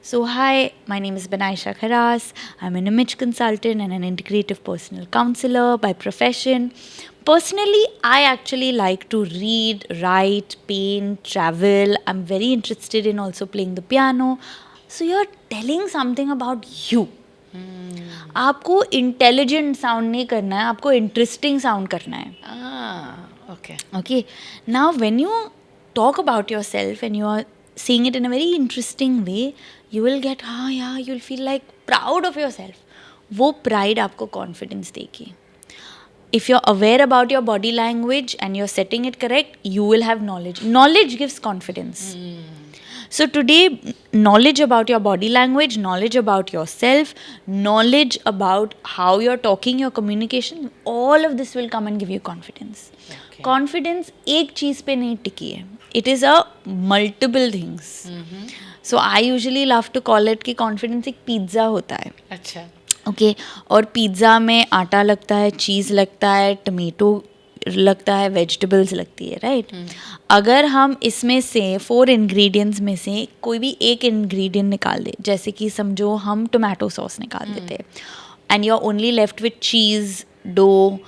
So hi, my name is Benaisha Kharas. I'm an image consultant and an integrative personal counselor by profession. Personally, I actually like to read, write, paint, travel. I'm very interested in also playing the piano. So you're telling something about you. आपको intelligent sound नहीं करना है, आपको interesting sound करना है। Okay. Now when you talk about yourself and you are seeing it in a very interesting way, you will get, you'll feel like proud of yourself. वो pride आपको confidence देगी. If you're aware about your body language and you're setting it correct, you will have knowledge. Knowledge gives confidence. So today, knowledge about your body language, knowledge about yourself, knowledge about how you're talking, your communication, all of this will come and give you confidence. Okay. Confidence एक चीज़ पे नहीं टिकी है. It is a multiple things. So I usually love to call it कि confidence एक pizza होता है. अच्छा. ओके और पिज़्ज़ा में आटा लगता है, चीज़ लगता है, टमेटो लगता है, वेजिटेबल्स लगती है, राइट? अगर हम इसमें से 4 इंग्रेडिएंट्स में से कोई भी एक इंग्रेडिएंट निकाल दे, जैसे कि समझो हम टोमेटो सॉस निकाल देते हैं, and you are only left with cheese, dough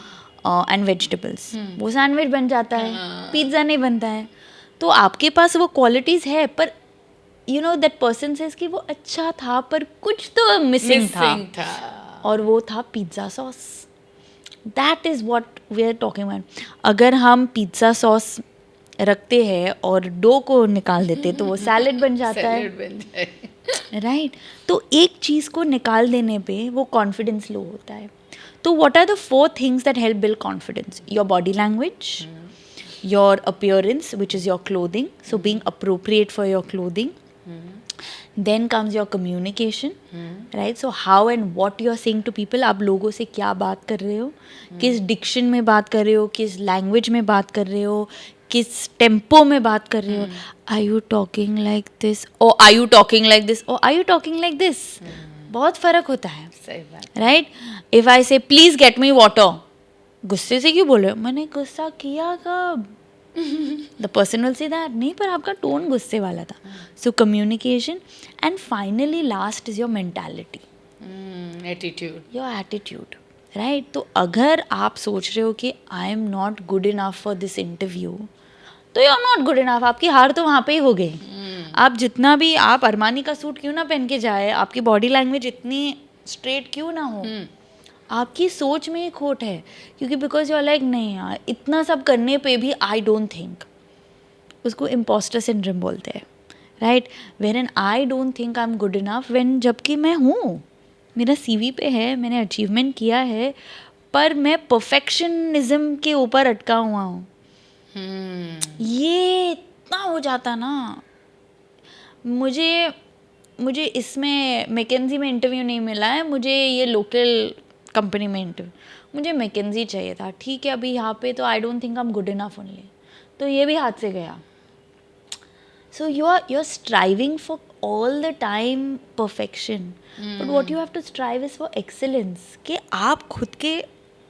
and vegetables, वो सैंडविच बन जाता है, पिज़्ज़ा नहीं बनता है। तो आपके पास वो क्वालिटीज़ है, पर you know that person says कि वो अच्छा था पर कुछ तो मिसिंग था, और वो था pizza sauce. That is what we are talking about. अगर हम पिज़्ज़ा सॉस रखते हैं और डो को निकाल देते तो वो सैलेड बन जाता है, राइट? तो एक चीज़ को निकाल देने पे वो कॉन्फिडेंस लो होता है। तो what are the 4 things that help build confidence? Your body language, your appearance, which is your clothing, so being appropriate for your clothing. Then comes your communication, right? So how and what you are saying to people, आप लोगों से क्या बात कर रहे हो, किस Dickson में बात कर रहे हो, किस लैंग्वेज में बात कर रहे हो, किस टेम्पो में बात कर रहे हो। Are you talking like this? Or are you talking like this? Or are you talking like this? बहुत फर्क होता है, सही बात, right? If I say please get me water, गुस्से से क्यों बोले? मैंने गुस्सा किया कब? The person will say that नहीं, पर आपका टोन गुस्से वाला था। So communication, and finally last is your mentality, attitude, your attitude, right? तो अगर आप सोच रहे हो कि I am not good enough for this interview, तो you are not good enough, आपकी हार तो वहाँ पे ही हो गई। आप जितना भी, आप अरमानी का सूट क्यों ना पहन के जाए, आपकी बॉडी लैंग्वेज इतनी स्ट्रेट क्यों ना हो, आपकी सोच में एक खोट है, क्योंकि बिकॉज यू आर लाइक नहीं यार, इतना सब करने पे भी आई डोंट थिंक, उसको इम्पोस्टर सिंड्रोम बोलते हैं, right? Wherein I don't think I am good enough, when जबकि मैं हूँ, मेरा सीवी पे है, मैंने अचीवमेंट किया है, पर मैं परफेक्शनिज्म के ऊपर अटका हुआ हूँ। ये इतना हो जाता ना। मुझे इसमें मैकेंजी में इंटरव्यू नहीं मिला है, मुझे ये लोकल कंपनी में इंटरव्यू, मुझे मैकेंजी चाहिए था, ठीक है, अभी यहाँ पे तो I don't think I am good enough only, तो ये भी हाथ से गया। So you are striving for all the time perfection, but what you have to strive is for excellence, कि आप खुद के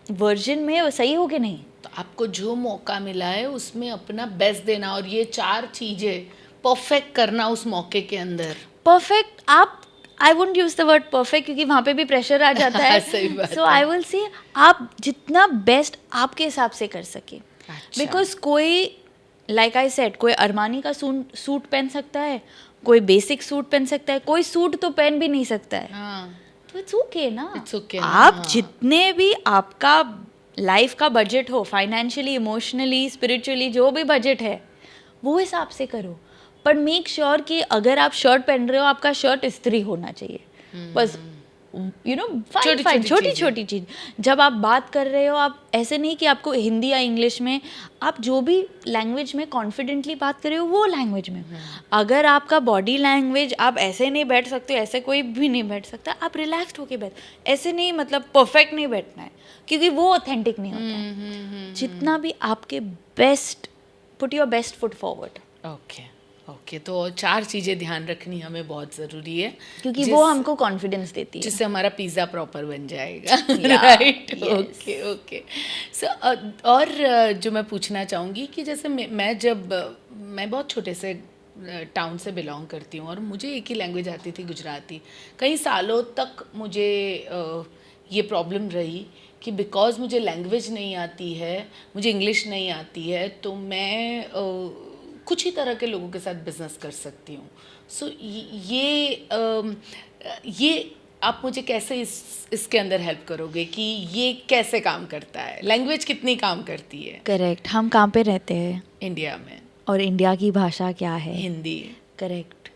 वर्जन में सही हो कि नहीं। तो आपको जो मौका मिला है उसमें अपना बेस्ट देना, और ये 4 चीज़ें परफेक्ट करना उस मौके के अंदर। परफेक्ट, आप, I wouldn't use the word perfect क्योंकि वहाँ पे भी प्रेशर आ जाता है। सो आई विल से आप जितना बेस्ट आपके हिसाब से कर सके, बिकॉज कोई, लाइक आई सेड, कोई अरमानी का सूट पहन सकता है, कोई बेसिक सूट पहन सकता है, कोई सूट तो पहन भी नहीं सकता है। तो इट्स ओके ना, It's okay आप ना। जितने भी आपका लाइफ का बजट हो, फाइनेंशियली, इमोशनली, स्पिरिचुअली, जो भी बजट है वो हिसाब से करो, पर मेक श्योर कि अगर आप शर्ट पहन रहे हो, आपका शर्ट इस्त्री होना चाहिए। बस फाइन छोटी छोटी चीज़। जब आप बात कर रहे हो, आप ऐसे नहीं कि आपको हिंदी या इंग्लिश में, आप जो भी लैंग्वेज में कॉन्फिडेंटली बात कर रहे हो वो लैंग्वेज में। अगर आपका बॉडी लैंग्वेज, आप ऐसे नहीं बैठ सकते, ऐसे कोई भी नहीं बैठ सकता, आप रिलैक्स्ड होके बैठ, ऐसे नहीं मतलब परफेक्ट नहीं बैठना है, क्योंकि वो ऑथेंटिक नहीं होता है। जितना भी आपके best, put your best foot forward. Okay, तो 4 चीज़ें ध्यान रखनी हमें बहुत ज़रूरी है, क्योंकि वो हमको कॉन्फिडेंस देती है, जिससे हमारा पिज़्ज़ा प्रॉपर बन जाएगा। Right, okay. सो और जो मैं पूछना चाहूँगी कि जैसे मैं बहुत छोटे से टाउन से बिलोंग करती हूँ और मुझे एक ही लैंग्वेज आती थी, गुजराती। कई सालों तक मुझे ये प्रॉब्लम रही कि बिकॉज़ मुझे लैंग्वेज नहीं आती है, मुझे इंग्लिश नहीं आती है, तो मैं कुछ ही तरह के लोगों के साथ बिजनेस कर सकती हूँ। सो ये आप मुझे कैसे इसके अंदर हेल्प करोगे कि ये कैसे काम करता है, लैंग्वेज कितनी काम करती है? करेक्ट। हम कहाँ पे रहते हैं? इंडिया में। और इंडिया की भाषा क्या है? हिंदी। करेक्ट।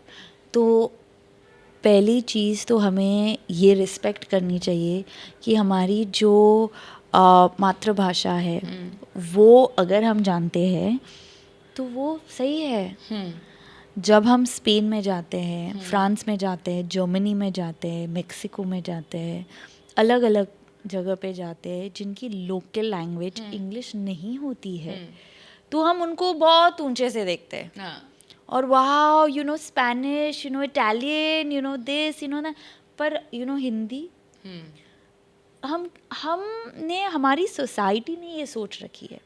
तो पहली चीज़ तो हमें ये रिस्पेक्ट करनी चाहिए कि हमारी जो मातृभाषा है वो अगर हम जानते हैं तो वो सही है। जब हम स्पेन में जाते हैं, फ्रांस में जाते हैं, जर्मनी में जाते हैं, मेक्सिको में जाते हैं, अलग अलग जगह पे जाते हैं जिनकी लोकल लैंग्वेज इंग्लिश नहीं होती है, तो हम उनको बहुत ऊंचे से देखते हैं। और वाह, स्पेनिश, इटालियन, दिस, दैट, पर हिंदी, हमने, हमारी सोसाइटी ने ये सोच रखी है,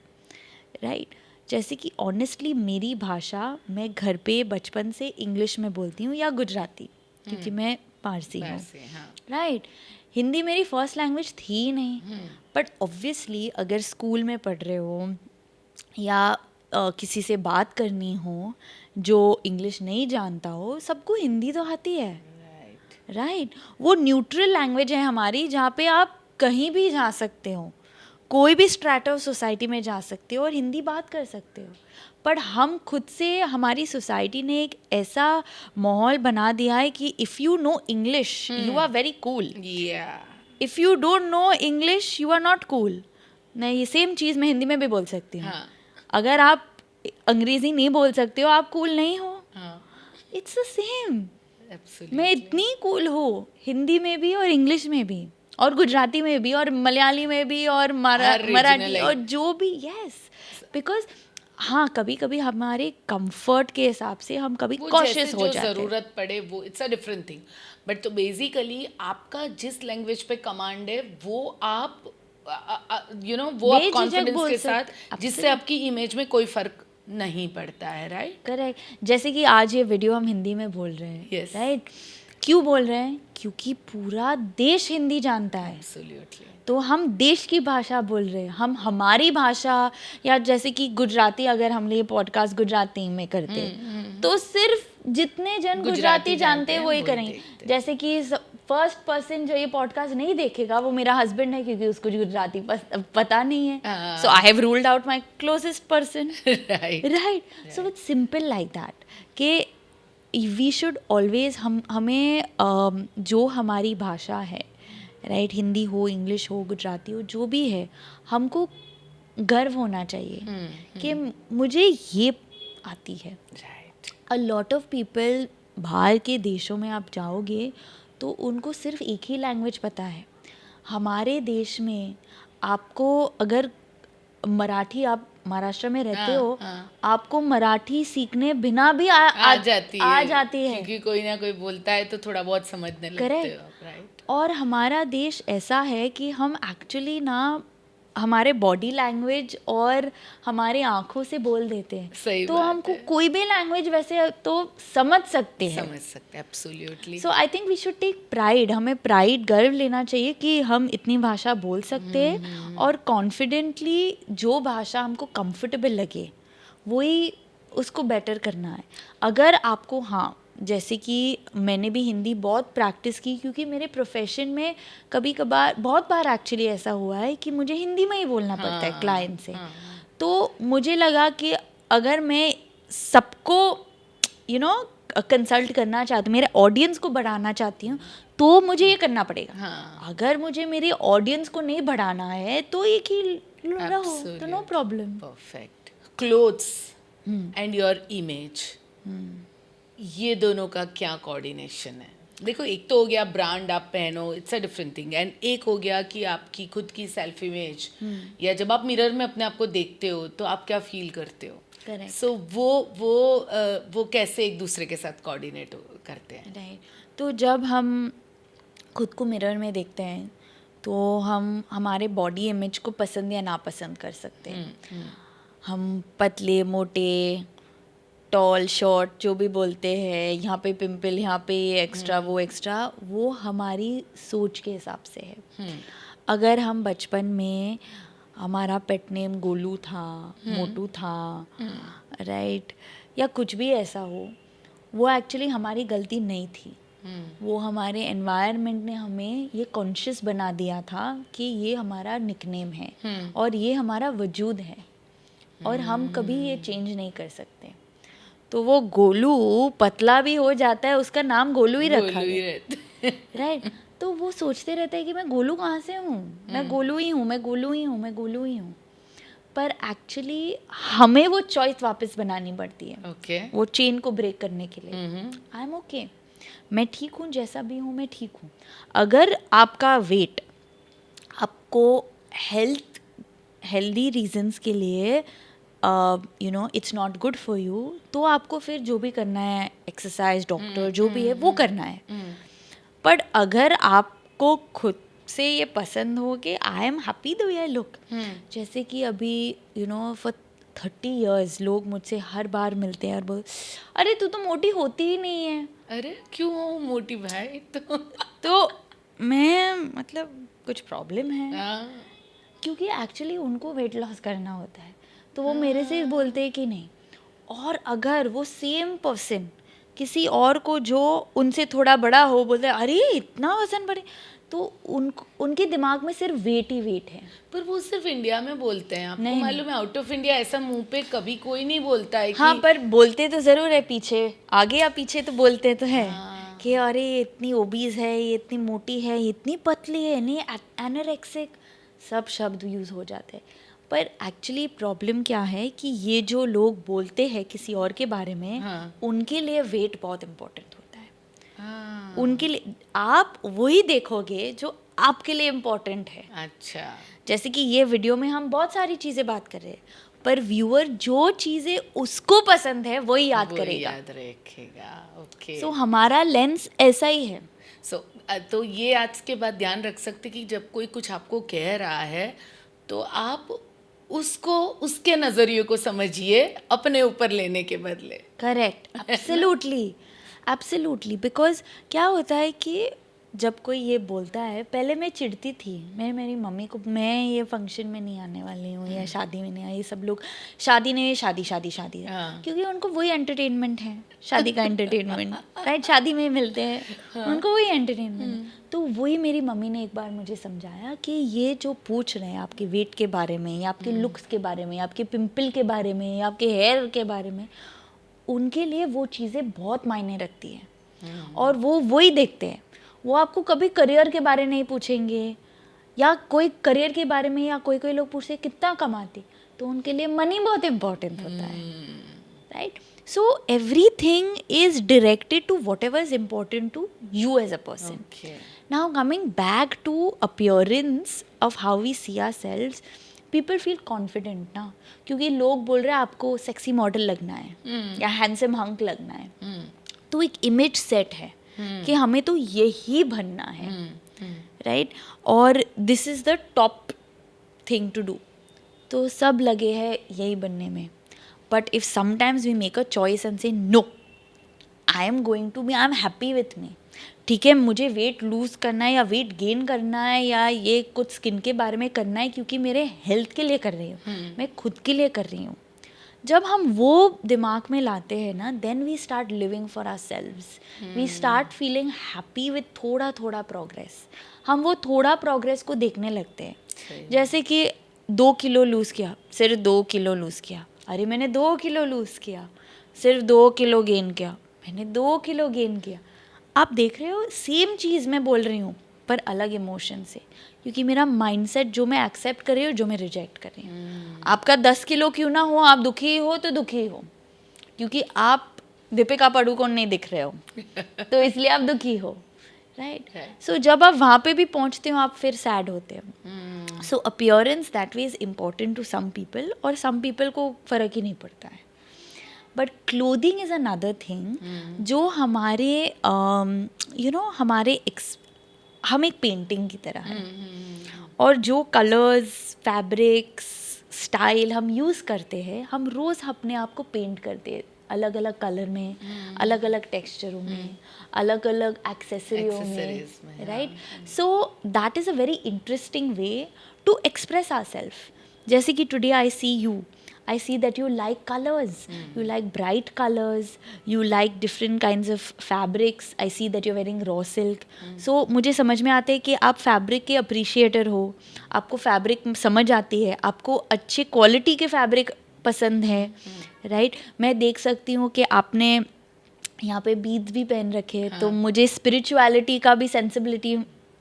राइट? जैसे कि ऑनेस्टली मेरी भाषा, मैं घर पे बचपन से इंग्लिश में बोलती हूँ या गुजराती, क्योंकि मैं पारसी हूँ, राइट? हिंदी मेरी फर्स्ट लैंग्वेज थी ही नहीं। बट ऑब्वियसली अगर स्कूल में पढ़ रहे हो या किसी से बात करनी हो जो इंग्लिश नहीं जानता हो, सबको हिंदी तो आती है, राइट? वो न्यूट्रल लैंग्वेज है हमारी, जहाँ पे आप कहीं भी जा सकते हो, कोई भी स्ट्रैटा ऑफ सोसाइटी में जा सकते हो और हिंदी बात कर सकते हो। पर हम खुद से, हमारी सोसाइटी ने एक ऐसा माहौल बना दिया है कि if you know English you are very cool, if you don't know English you are not cool. नहीं, ये सेम चीज़ मैं हिंदी में भी बोल सकती हूँ। अगर आप अंग्रेज़ी नहीं बोल सकते हो, आप कूल नहीं हो। It's the same. मैं इतनी कूल हूँ हिंदी में भी और इंग्लिश में भी और गुजराती में भी और मलयाली में भी और मराठी और जो भी, यस, बिकॉज हाँ, कभी कभी हमारे कंफर्ट के हिसाब से हम कभी कॉशियस हो जाते हैं, ज़रूरत पड़े वो, it's a different thing. But तो बेसिकली आपका जिस लैंग्वेज पे कमांड है वो आप वो आप कॉन्फिडेंस के साथ, जिससे आपकी इमेज में कोई फर्क नहीं पड़ता है, राइट? करेक्ट। जैसे कि आज ये वीडियो हम हिंदी में बोल रहे हैं, राइट? क्यों बोल रहे हैं? क्योंकि पूरा देश हिंदी जानता है। Absolutely. तो हम देश की भाषा बोल रहे हैं, हम हमारी भाषा, या जैसे कि गुजराती, अगर हम ये पॉडकास्ट गुजराती में करते तो सिर्फ जितने जन गुजराती जानते हैं वही करेंगे। जैसे कि फर्स्ट पर्सन जो ये पॉडकास्ट नहीं देखेगा वो मेरा हस्बैंड है, क्योंकि उसको गुजराती पता नहीं है। So I have ruled out my closest person, right? So it's simple like that कि वी शुड ऑलवेज, हमें जो हमारी भाषा है, राइट, हिंदी हो, इंग्लिश हो, गुजराती हो, जो भी है, हमको गर्व होना चाहिए कि मुझे ये आती है। अ लॉट ऑफ पीपल, बाहर के देशों में आप जाओगे तो उनको सिर्फ एक ही लैंग्वेज पता है। हमारे देश में आपको अगर मराठी, आप महाराष्ट्र में रहते हो, आपको मराठी सीखने बिना भी आ जाती है, क्योंकि कोई ना कोई बोलता है तो थोड़ा बहुत समझने लगते हो, राइट? और हमारा देश ऐसा है कि हम एक्चुअली ना हमारे बॉडी लैंग्वेज और हमारे आंखों से बोल देते हैं। सही तो बात हमको है। कोई भी लैंग्वेज वैसे तो समझ सकते हैं, absolutely. So I think we should take pride, हमें प्राइड, गर्व लेना चाहिए कि हम इतनी भाषा बोल सकते हैं, और कॉन्फिडेंटली जो भाषा हमको कंफर्टेबल लगे वही उसको बेटर करना है। अगर आपको, हाँ, जैसे कि मैंने भी हिंदी बहुत प्रैक्टिस की, क्योंकि मेरे प्रोफेशन में कभी कभार, बहुत बार एक्चुअली ऐसा हुआ है कि मुझे हिंदी में ही बोलना पड़ता है क्लाइंट से। तो मुझे लगा कि अगर मैं सबको कंसल्ट करना चाहती हूँ, मेरे ऑडियंस को बढ़ाना चाहती हूँ, तो मुझे ये करना पड़ेगा। हाँ, अगर मुझे मेरी ऑडियंस को नहीं बढ़ाना है तो एक ही रहो, तो no Absolute. Problem. Perfect. Clothes and your image, ये दोनों का क्या कोऑर्डिनेशन है? देखो, एक तो हो गया ब्रांड आप पहनो, it's a different thing, and एक हो गया कि आपकी खुद की सेल्फ इमेज, या जब आप मिरर में अपने आप को देखते हो तो आप क्या फील करते हो। करेक्ट, सो वो कैसे एक दूसरे के साथ कोऑर्डिनेट करते हैं? राइट। तो जब हम खुद को मिरर में देखते हैं तो हम हमारे बॉडी इमेज को पसंद या नापसंद कर सकते हैं। हम पतले मोटे, टॉल शॉर्ट जो भी बोलते हैं, यहाँ पे पिंपल, यहाँ पे ये एक्स्ट्रा वो एक्स्ट्रा, वो हमारी सोच के हिसाब से है। अगर हम बचपन में हमारा पेट नेम गोलू था, मोटू था, राइट, या कुछ भी ऐसा हो, वो एक्चुअली हमारी गलती नहीं थी। वो हमारे एनवायरनमेंट ने हमें ये कॉन्शियस बना दिया था कि ये हमारा निकनेम है और ये हमारा वजूद है और हम कभी ये चेंज नहीं कर सकते। तो वो गोलू पतला भी हो जाता है, उसका नाम गोलू ही रखा है, राइट। तो वो सोचते रहते हैं कि मैं गोलू कहाँ से हूँ, मैं गोलू ही हूँ, मैं गोलू ही हूँ, मैं गोलू ही हूँ। पर एक्चुअली हमें वो चॉइस वापस बनानी पड़ती है, ओके, वो चेन को ब्रेक करने के लिए। आई एम ओके, मैं ठीक हूँ, जैसा भी हूँ मैं ठीक हूँ। अगर आपका वेट आपको हेल्दी रीजंस के लिए it's not good for you, तो आपको फिर जो भी करना है, एक्सरसाइज, डॉक्टर जो भी है वो करना है। पर अगर आपको खुद से ये पसंद हो कि I am happy the way I look, जैसे कि अभी फॉर 30 years लोग मुझसे हर बार मिलते हैं और बोल, अरे तू तो मोटी होती ही नहीं है। अरे क्यों हो मोटी भाई? तो मैं मतलब कुछ प्रॉब्लम है, हाँ, क्योंकि एक्चुअली उनको वेट लॉस करना होता है, तो वो मेरे से बोलते हैं कि नहीं। और अगर वो सेम पर्सन किसी और को जो उनसे थोड़ा बड़ा हो बोलते हैं अरे इतना वजन बढ़े, तो उनके दिमाग में सिर्फ वेट ही वेट है। पर वो सिर्फ इंडिया में बोलते हैं, आपको नहीं, मालूम है आउट ऑफ इंडिया ऐसा मुंह पे कभी कोई नहीं बोलता है हाँ, कि पर बोलते तो ज़रूर है, पीछे आगे या पीछे तो बोलते तो है हाँ। कि अरे ये इतनी ओबीज है, ये इतनी मोटी है, ये इतनी पतली है, नहीं एनोरेक्सिक, सब शब्द यूज़ हो जाते हैं। पर एक्चुअली प्रॉब्लम क्या है कि ये जो लोग बोलते हैं किसी और के बारे में, हाँ। उनके लिए वेट बहुत इम्पोर्टेंट होता है। हाँ, उनके लिए आप वही देखोगे जो आपके लिए इम्पोर्टेंट है। अच्छा, जैसे कि ये वीडियो में हम बहुत सारी चीज़ें बात कर रहे हैं, पर व्यूअर जो चीज़ें उसको पसंद है वही याद वो करेगा। याद रखेगा, ओके। सो हमारा लेंस ऐसा ही है। सो तो ये आज के बाद ध्यान रख सकते कि जब कोई कुछ आपको कह रहा है तो आप उसको उसके नज़रिए को समझिए, अपने ऊपर लेने के बदले। Correct, absolutely, absolutely. बिकॉज क्या होता है कि जब कोई ये बोलता है, पहले मैं चिढ़ती थी, मैं मेरी मम्मी को, मैं ये फंक्शन में नहीं आने वाली हूँ या शादी में नहीं आई, ये सब लोग शादी नहीं, शादी शादी शादी है, हाँ। क्योंकि उनको वही एंटरटेनमेंट है, शादी का एंटरटेनमेंट, राइट, शादी में मिलते हैं, उनको वही एंटरटेनमेंट। तो वही मेरी मम्मी ने एक बार मुझे समझाया कि ये जो पूछ रहे हैं आपके वेट के बारे में, या आपके लुक्स के बारे में, या आपके पिंपल के बारे में, या आपके हेयर के बारे में, उनके लिए वो चीज़ें बहुत मायने रखती हैं और वो वही देखते हैं। वो आपको कभी करियर के बारे नहीं पूछेंगे, या कोई करियर के बारे में, या कोई कोई लोग पूछते कितना कमाती, तो उनके लिए मनी बहुत इम्पोर्टेंट होता है, right. So everything is directed to whatever is important to you as a person. Now coming back to appearance of how we see ourselves, people feel confident ना, क्योंकि लोग बोल रहे हैं आपको सेक्सी मॉडल लगना है या हैंडसम हंक लगना है, तो एक इमेज सेट है कि हमें तो यही बनना है, राइट, और this is the top thing to do, तो सब लगे हैं यही बनने में। But if sometimes we make a choice and say no, I am going to be, I am happy with me, ठीक है, मुझे वेट लूज़ करना है या वेट गेन करना है या ये कुछ स्किन के बारे में करना है क्योंकि मेरे हेल्थ के लिए कर रही हूँ, मैं खुद के लिए कर रही हूँ। जब हम वो दिमाग में लाते हैं ना, then we start living for ourselves, we start feeling happy with थोड़ा थोड़ा प्रोग्रेस। हम वो थोड़ा प्रोग्रेस को देखने लगते हैं, जैसे कि 2 किलो लूज़ किया, सिर्फ 2 किलो लूज़ किया, अरे मैंने 2 किलो लूज़ किया, सिर्फ 2 किलो गेन किया, मैंने 2 किलो गेन किया। आप देख रहे हो सेम चीज़ मैं बोल रही हूँ पर अलग इमोशन से, क्योंकि मेरा माइंडसेट जो मैं एक्सेप्ट कर रही हूँ, जो मैं रिजेक्ट कर रही हूँ। आपका 10 किलो क्यों ना हो, आप दुखी हो तो दुखी हो, क्योंकि आप दीपिका पादुकोण नहीं दिख रहे हो तो इसलिए आप दुखी हो, राइट। सो जब आप वहाँ पे भी पहुँचते हो आप फिर सैड होते हो। So appearance that way is important to some people, और सम पीपल को फ़र्क ही नहीं पड़ता है। But clothing is another thing जो हमारे हमारे हम एक पेंटिंग की तरह है, और जो कलर्स, फैब्रिक्स, स्टाइल हम यूज़ करते हैं, हम रोज़ अपने आप को पेंट करते हैं अलग अलग कलर में, अलग अलग टेक्सचरों में, अलग अलग एक्सेसरियों में, right. So that is a very interesting way to express our self. जैसे कि today I see you, I see that you like colors, you like bright colors, you like different kinds of fabrics. I see that you're wearing raw silk. So मुझे समझ में आता है कि आप fabric के अप्रिशिएटर हो, आपको फैब्रिक समझ आती है, आपको अच्छे क्वालिटी के फैब्रिक पसंद है, राइट। मैं देख सकती हूँ कि आपने यहाँ पे बीड्स भी पहन रखे, तो मुझे स्पिरिचुअलिटी का भी सेंसिबिलिटी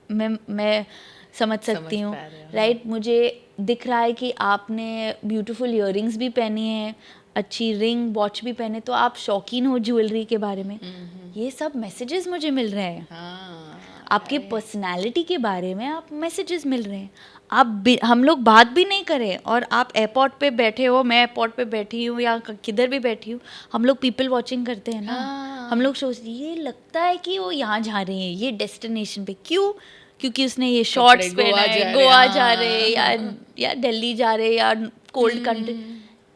मैं समझ सकती हूँ, राइट। मुझे दिख रहा है कि आपने ब्यूटीफुल इयररिंग्स भी पहनी है, अच्छी रिंग वॉच भी पहने, तो आप शौकीन हो ज्वेलरी के बारे में। ये सब मैसेजेस मुझे मिल रहे हैं। आपके पर्सनालिटी के बारे में आप मैसेजेस मिल रहे हैं। हम लोग बात भी नहीं करें और आप एयरपोर्ट पे बैठे हो, मैं एयरपोर्ट पे बैठी हूँ या किधर भी बैठी हूँ, हम लोग पीपल वॉचिंग करते हैं ना। हम लोग सोचते ये लगता है कि वो यहाँ जा रहे हैं, ये डेस्टिनेशन पे, क्यों? क्योंकि उसने ये शॉर्ट्स पहना है, गोवा जा रहे या दिल्ली जा रहे या cold country.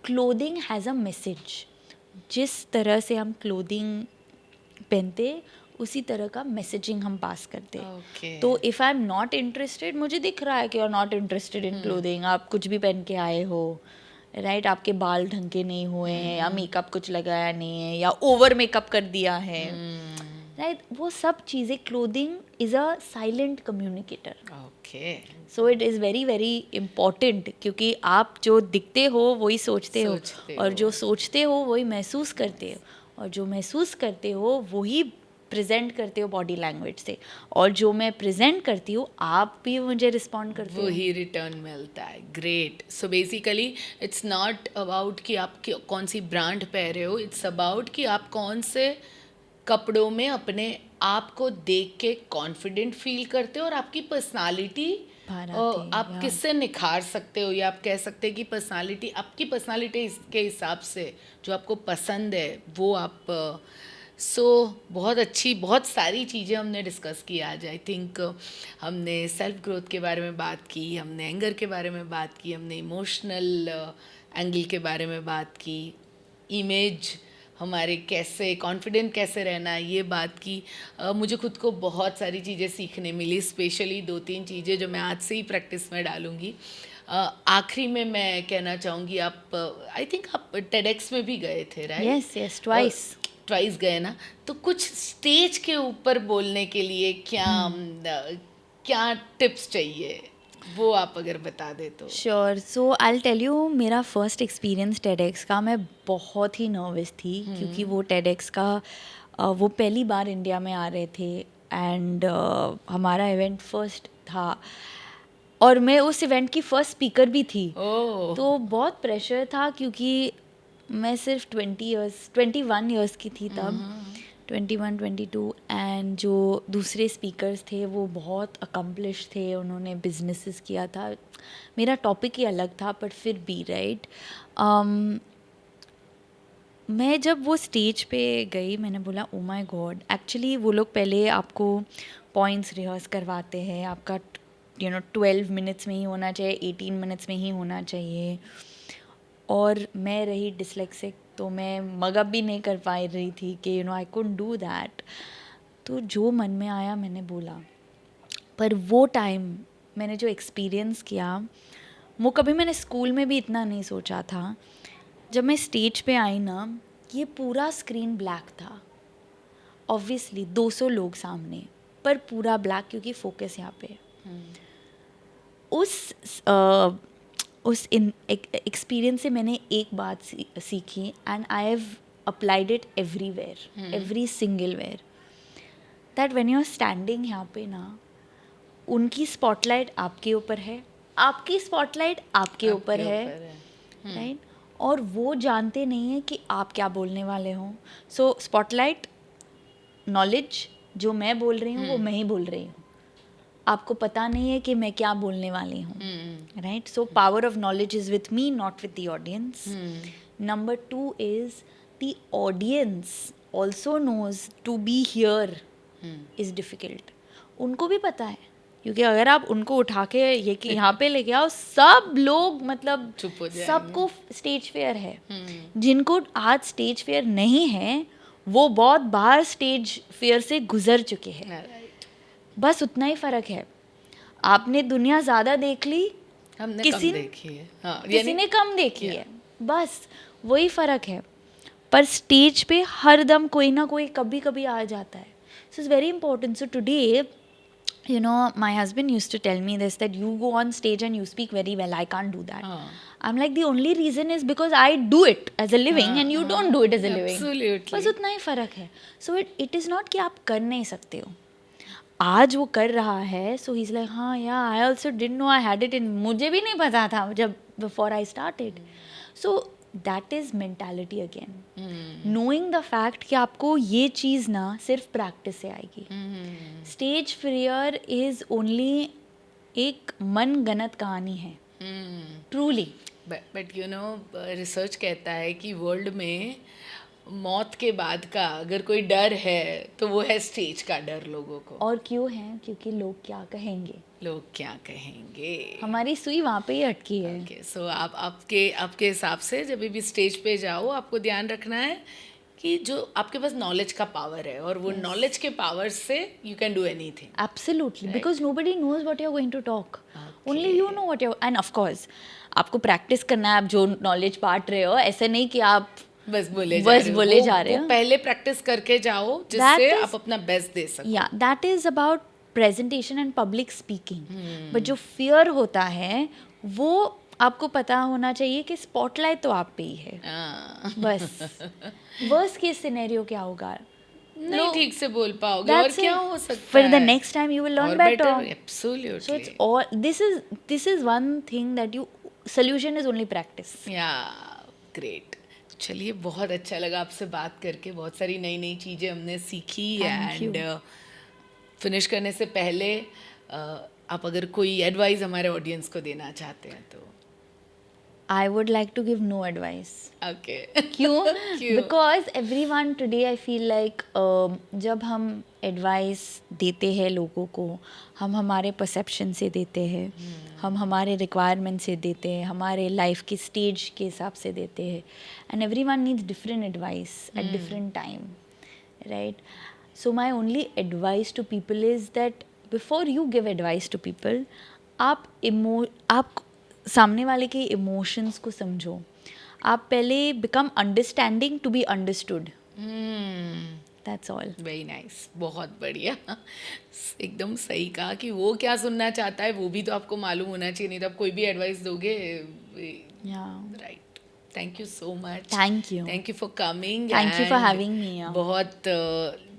Clothing has a message. जिस तरह से हम क्लोथिंग पहनते उसी तरह का मैसेजिंग हम पास करते हैं। तो if I am not interested, मुझे दिख रहा है कि you are not interested in clothing, आप कुछ भी पहन के आए हो, राइट। आपके बाल ढंग के नहीं हुए हैं, या मेकअप कुछ लगाया नहीं है, या ओवर मेकअप कर दिया है, राइट। वो सब चीज़ें, clothing is a silent communicator. So it is very very important, क्योंकि आप जो दिखते हो वही सोचते हो, और जो सोचते हो वही महसूस करते हो, और जो महसूस करते हो वही प्रेजेंट करते हो बॉडी लैंग्वेज से, और जो मैं प्रेजेंट करती हूँ आप भी मुझे रिस्पॉन्ड करते हो, वही रिटर्न मिलता है। Great. So basically it's not about कि आप कौन सी ब्रांड पहन रहे हो, इट्स अबाउट कि आप कौन से कपड़ों में अपने आप को देख के कॉन्फिडेंट फील करते हो, और आपकी पर्सनालिटी आप किससे निखार सकते हो, या आप कह सकते हैं कि पर्सनालिटी, आपकी पर्सनालिटी के हिसाब से जो आपको पसंद है वो आप बहुत अच्छी, बहुत सारी चीज़ें हमने डिस्कस की आज। आई थिंक हमने सेल्फ ग्रोथ के बारे में बात की, हमने एंगर के बारे में बात की, हमने इमोशनल एंगल के बारे में बात की, इमेज हमारे कैसे, कॉन्फिडेंट कैसे रहना है, ये बात की। मुझे खुद को बहुत सारी चीज़ें सीखने मिली, स्पेशली 2-3 चीज़ें जो मैं आज से ही प्रैक्टिस में डालूँगी। आखिरी में मैं कहना चाहूँगी, आप आई थिंक आप टेडेक्स में भी गए थे, राइट? यस, ट्वाइस गए ना, तो कुछ स्टेज के ऊपर बोलने के लिए क्या टिप्स चाहिए, वो आप अगर बता दे तो। Sure. So I will tell you, मेरा फर्स्ट एक्सपीरियंस टेडेक्स का, मैं बहुत ही नर्वस थी, क्योंकि वो टेडेक्स का वो पहली बार इंडिया में आ रहे थे, एंड हमारा इवेंट फर्स्ट था, और मैं उस इवेंट की फर्स्ट स्पीकर भी थी। तो बहुत प्रेशर था, क्योंकि मैं सिर्फ 21 ईयर्स की थी तब, 21, 22, एंड जो दूसरे स्पीकर्स थे वो बहुत अकम्पलिश थे, उन्होंने बिजनेसेस किया था। मेरा टॉपिक ही अलग था, बट फिर भी, राइट। मैं जब वो स्टेज पे गई, मैंने बोला ओ माय गॉड। एक्चुअली वो लोग पहले आपको पॉइंट्स रिहर्स करवाते हैं, आपका 12 मिनट्स में ही होना चाहिए, 18 मिनट्स में ही होना चाहिए, और मैं रही डिसलेक्सिक, तो मैं मगअप भी नहीं कर पा रही थी कि आई कुडंट डू दैट। तो जो मन में आया मैंने बोला। पर वो टाइम मैंने जो एक्सपीरियंस किया, वो कभी मैंने स्कूल में भी इतना नहीं सोचा था। जब मैं स्टेज पे आई ना, ये पूरा स्क्रीन ब्लैक था, ऑब्वियसली 200 लोग सामने, पर पूरा ब्लैक, क्योंकि फोकस यहाँ पे। उस एक्सपीरियंस से मैंने एक बात सीखी, and I have applied it everywhere, every single where. That when you are standing यहाँ पे ना, उनकी स्पॉटलाइट आपके ऊपर है, आपकी स्पॉटलाइट आपके ऊपर है, राइट? और वो जानते नहीं है कि आप क्या बोलने वाले हो. सो स्पॉटलाइट नॉलेज जो मैं बोल रही हूँ वो मैं ही बोल रही हूँ, आपको पता नहीं है कि मैं क्या बोलने वाली हूँ, right? So power of knowledge is with me, not with the audience. Number 2 is the audience also knows to be here is difficult. उनको भी पता है, क्योंकि अगर आप उनको उठा के ये कि यहाँ पे लेके आओ, सब लोग मतलब चुप हो जाएंगे. सबको स्टेज फेयर है. जिनको आज स्टेज फेयर नहीं है वो बहुत बार स्टेज फेयर से गुजर चुके हैं. बस उतना ही फर्क है. आपने दुनिया ज्यादा देख ली, हमने किसी कम देखी है. हाँ, किसी ने कम देखी है, बस वही फर्क है. पर स्टेज पे हर दम कोई ना कोई कभी कभी आ जाता है. सो it's very important. So today, you know, my husband used to tell me this, that you go on stage and you speak very well, I can't do that. I'm like, the only reason is because I do it as a living and you don't do it as a living. Absolutely. बस उतना ही फ़र्क है. So it is not कि आप कर नहीं सकते हो. आज वो कर रहा है, so he's like, हाँ yeah, I also didn't know I had it in, मुझे भी नहीं पता था जब before I started. So that is mentality again. Knowing the fact कि आपको ये चीज़ ना सिर्फ प्रैक्टिस से आएगी. स्टेज फियर इज ओनली एक मन गणत कहानी है, truly. But you know, research कहता है कि वर्ल्ड में मौत के बाद का अगर कोई डर है तो वो है स्टेज का डर लोगों को. और क्यों है? क्योंकि लोग क्या कहेंगे. लोग क्या कहेंगे, हमारी सुई वहाँ पे ही अटकी है. ओके, सो आप आपके हिसाब से जब भी स्टेज पे जाओ आपको ध्यान रखना है कि जो आपके पास नॉलेज का पावर है, और वो नॉलेज के पावर से you can do anything. Absolutely, because nobody knows what you are going to talk, only you know what you. And of course आपको प्रैक्टिस करना है. आप जो नॉलेज बांट रहे हो, ऐसे नहीं कि आप बस बोले जा रहे हो. पहले प्रैक्टिस करके जाओ जिससे आप अपना बेस्ट दे सको. या that is about presentation and public speaking. But जो फियर होता है वो आपको पता होना चाहिए कि स्पॉटलाइट तो आप पे ही है. बस वर्स्ट केस सिनेरियो क्या होगा, नहीं ठीक से बोल पाओगे और क्या हो सकता है. For the next time you will learn better. Absolutely. So it's all, this is one thing that you, solution is only practice. Yeah, great. चलिए, बहुत अच्छा लगा आपसे बात करके. बहुत सारी नई नई चीज़ें हमने सीखी. एंड फिनिश करने से पहले आप अगर कोई एडवाइस हमारे ऑडियंस को देना चाहते हैं तो. I would like to give no advice. Okay. क्यों? Because everyone today I feel like जब हम एडवाइस देते हैं लोगों को, हम हमारे परसेप्शन से देते हैं, हम हमारे रिक्वायरमेंट से देते हैं, हमारे लाइफ के स्टेज के हिसाब से देते हैं. And everyone needs different advice at different time, right? So my only advice to people is that before you give advice to people, आप सामने वाले के इमोशंस को समझो. आप पहले become understanding to be understood. That's all. Very nice, बहुत बढ़िया. एकदम सही कहा कि वो क्या सुनना चाहता है वो भी तो आपको मालूम होना चाहिए, नहीं तो आप कोई भी एडवाइस दोगे. Right. Thank you so much. Thank you for coming. Thank you for having me. बहुत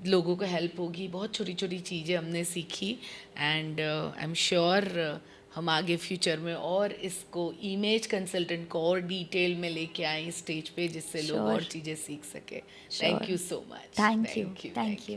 लोगों को हेल्प होगी. बहुत छोटी छोटी चीज़ें हमने सीखी. एंड आई एम श्योर हम आगे फ्यूचर में और इसको इमेज कंसल्टेंट को और डिटेल में लेके आए स्टेज पे, जिससे लोग और चीज़ें सीख सके. Thank you so much. Thank you.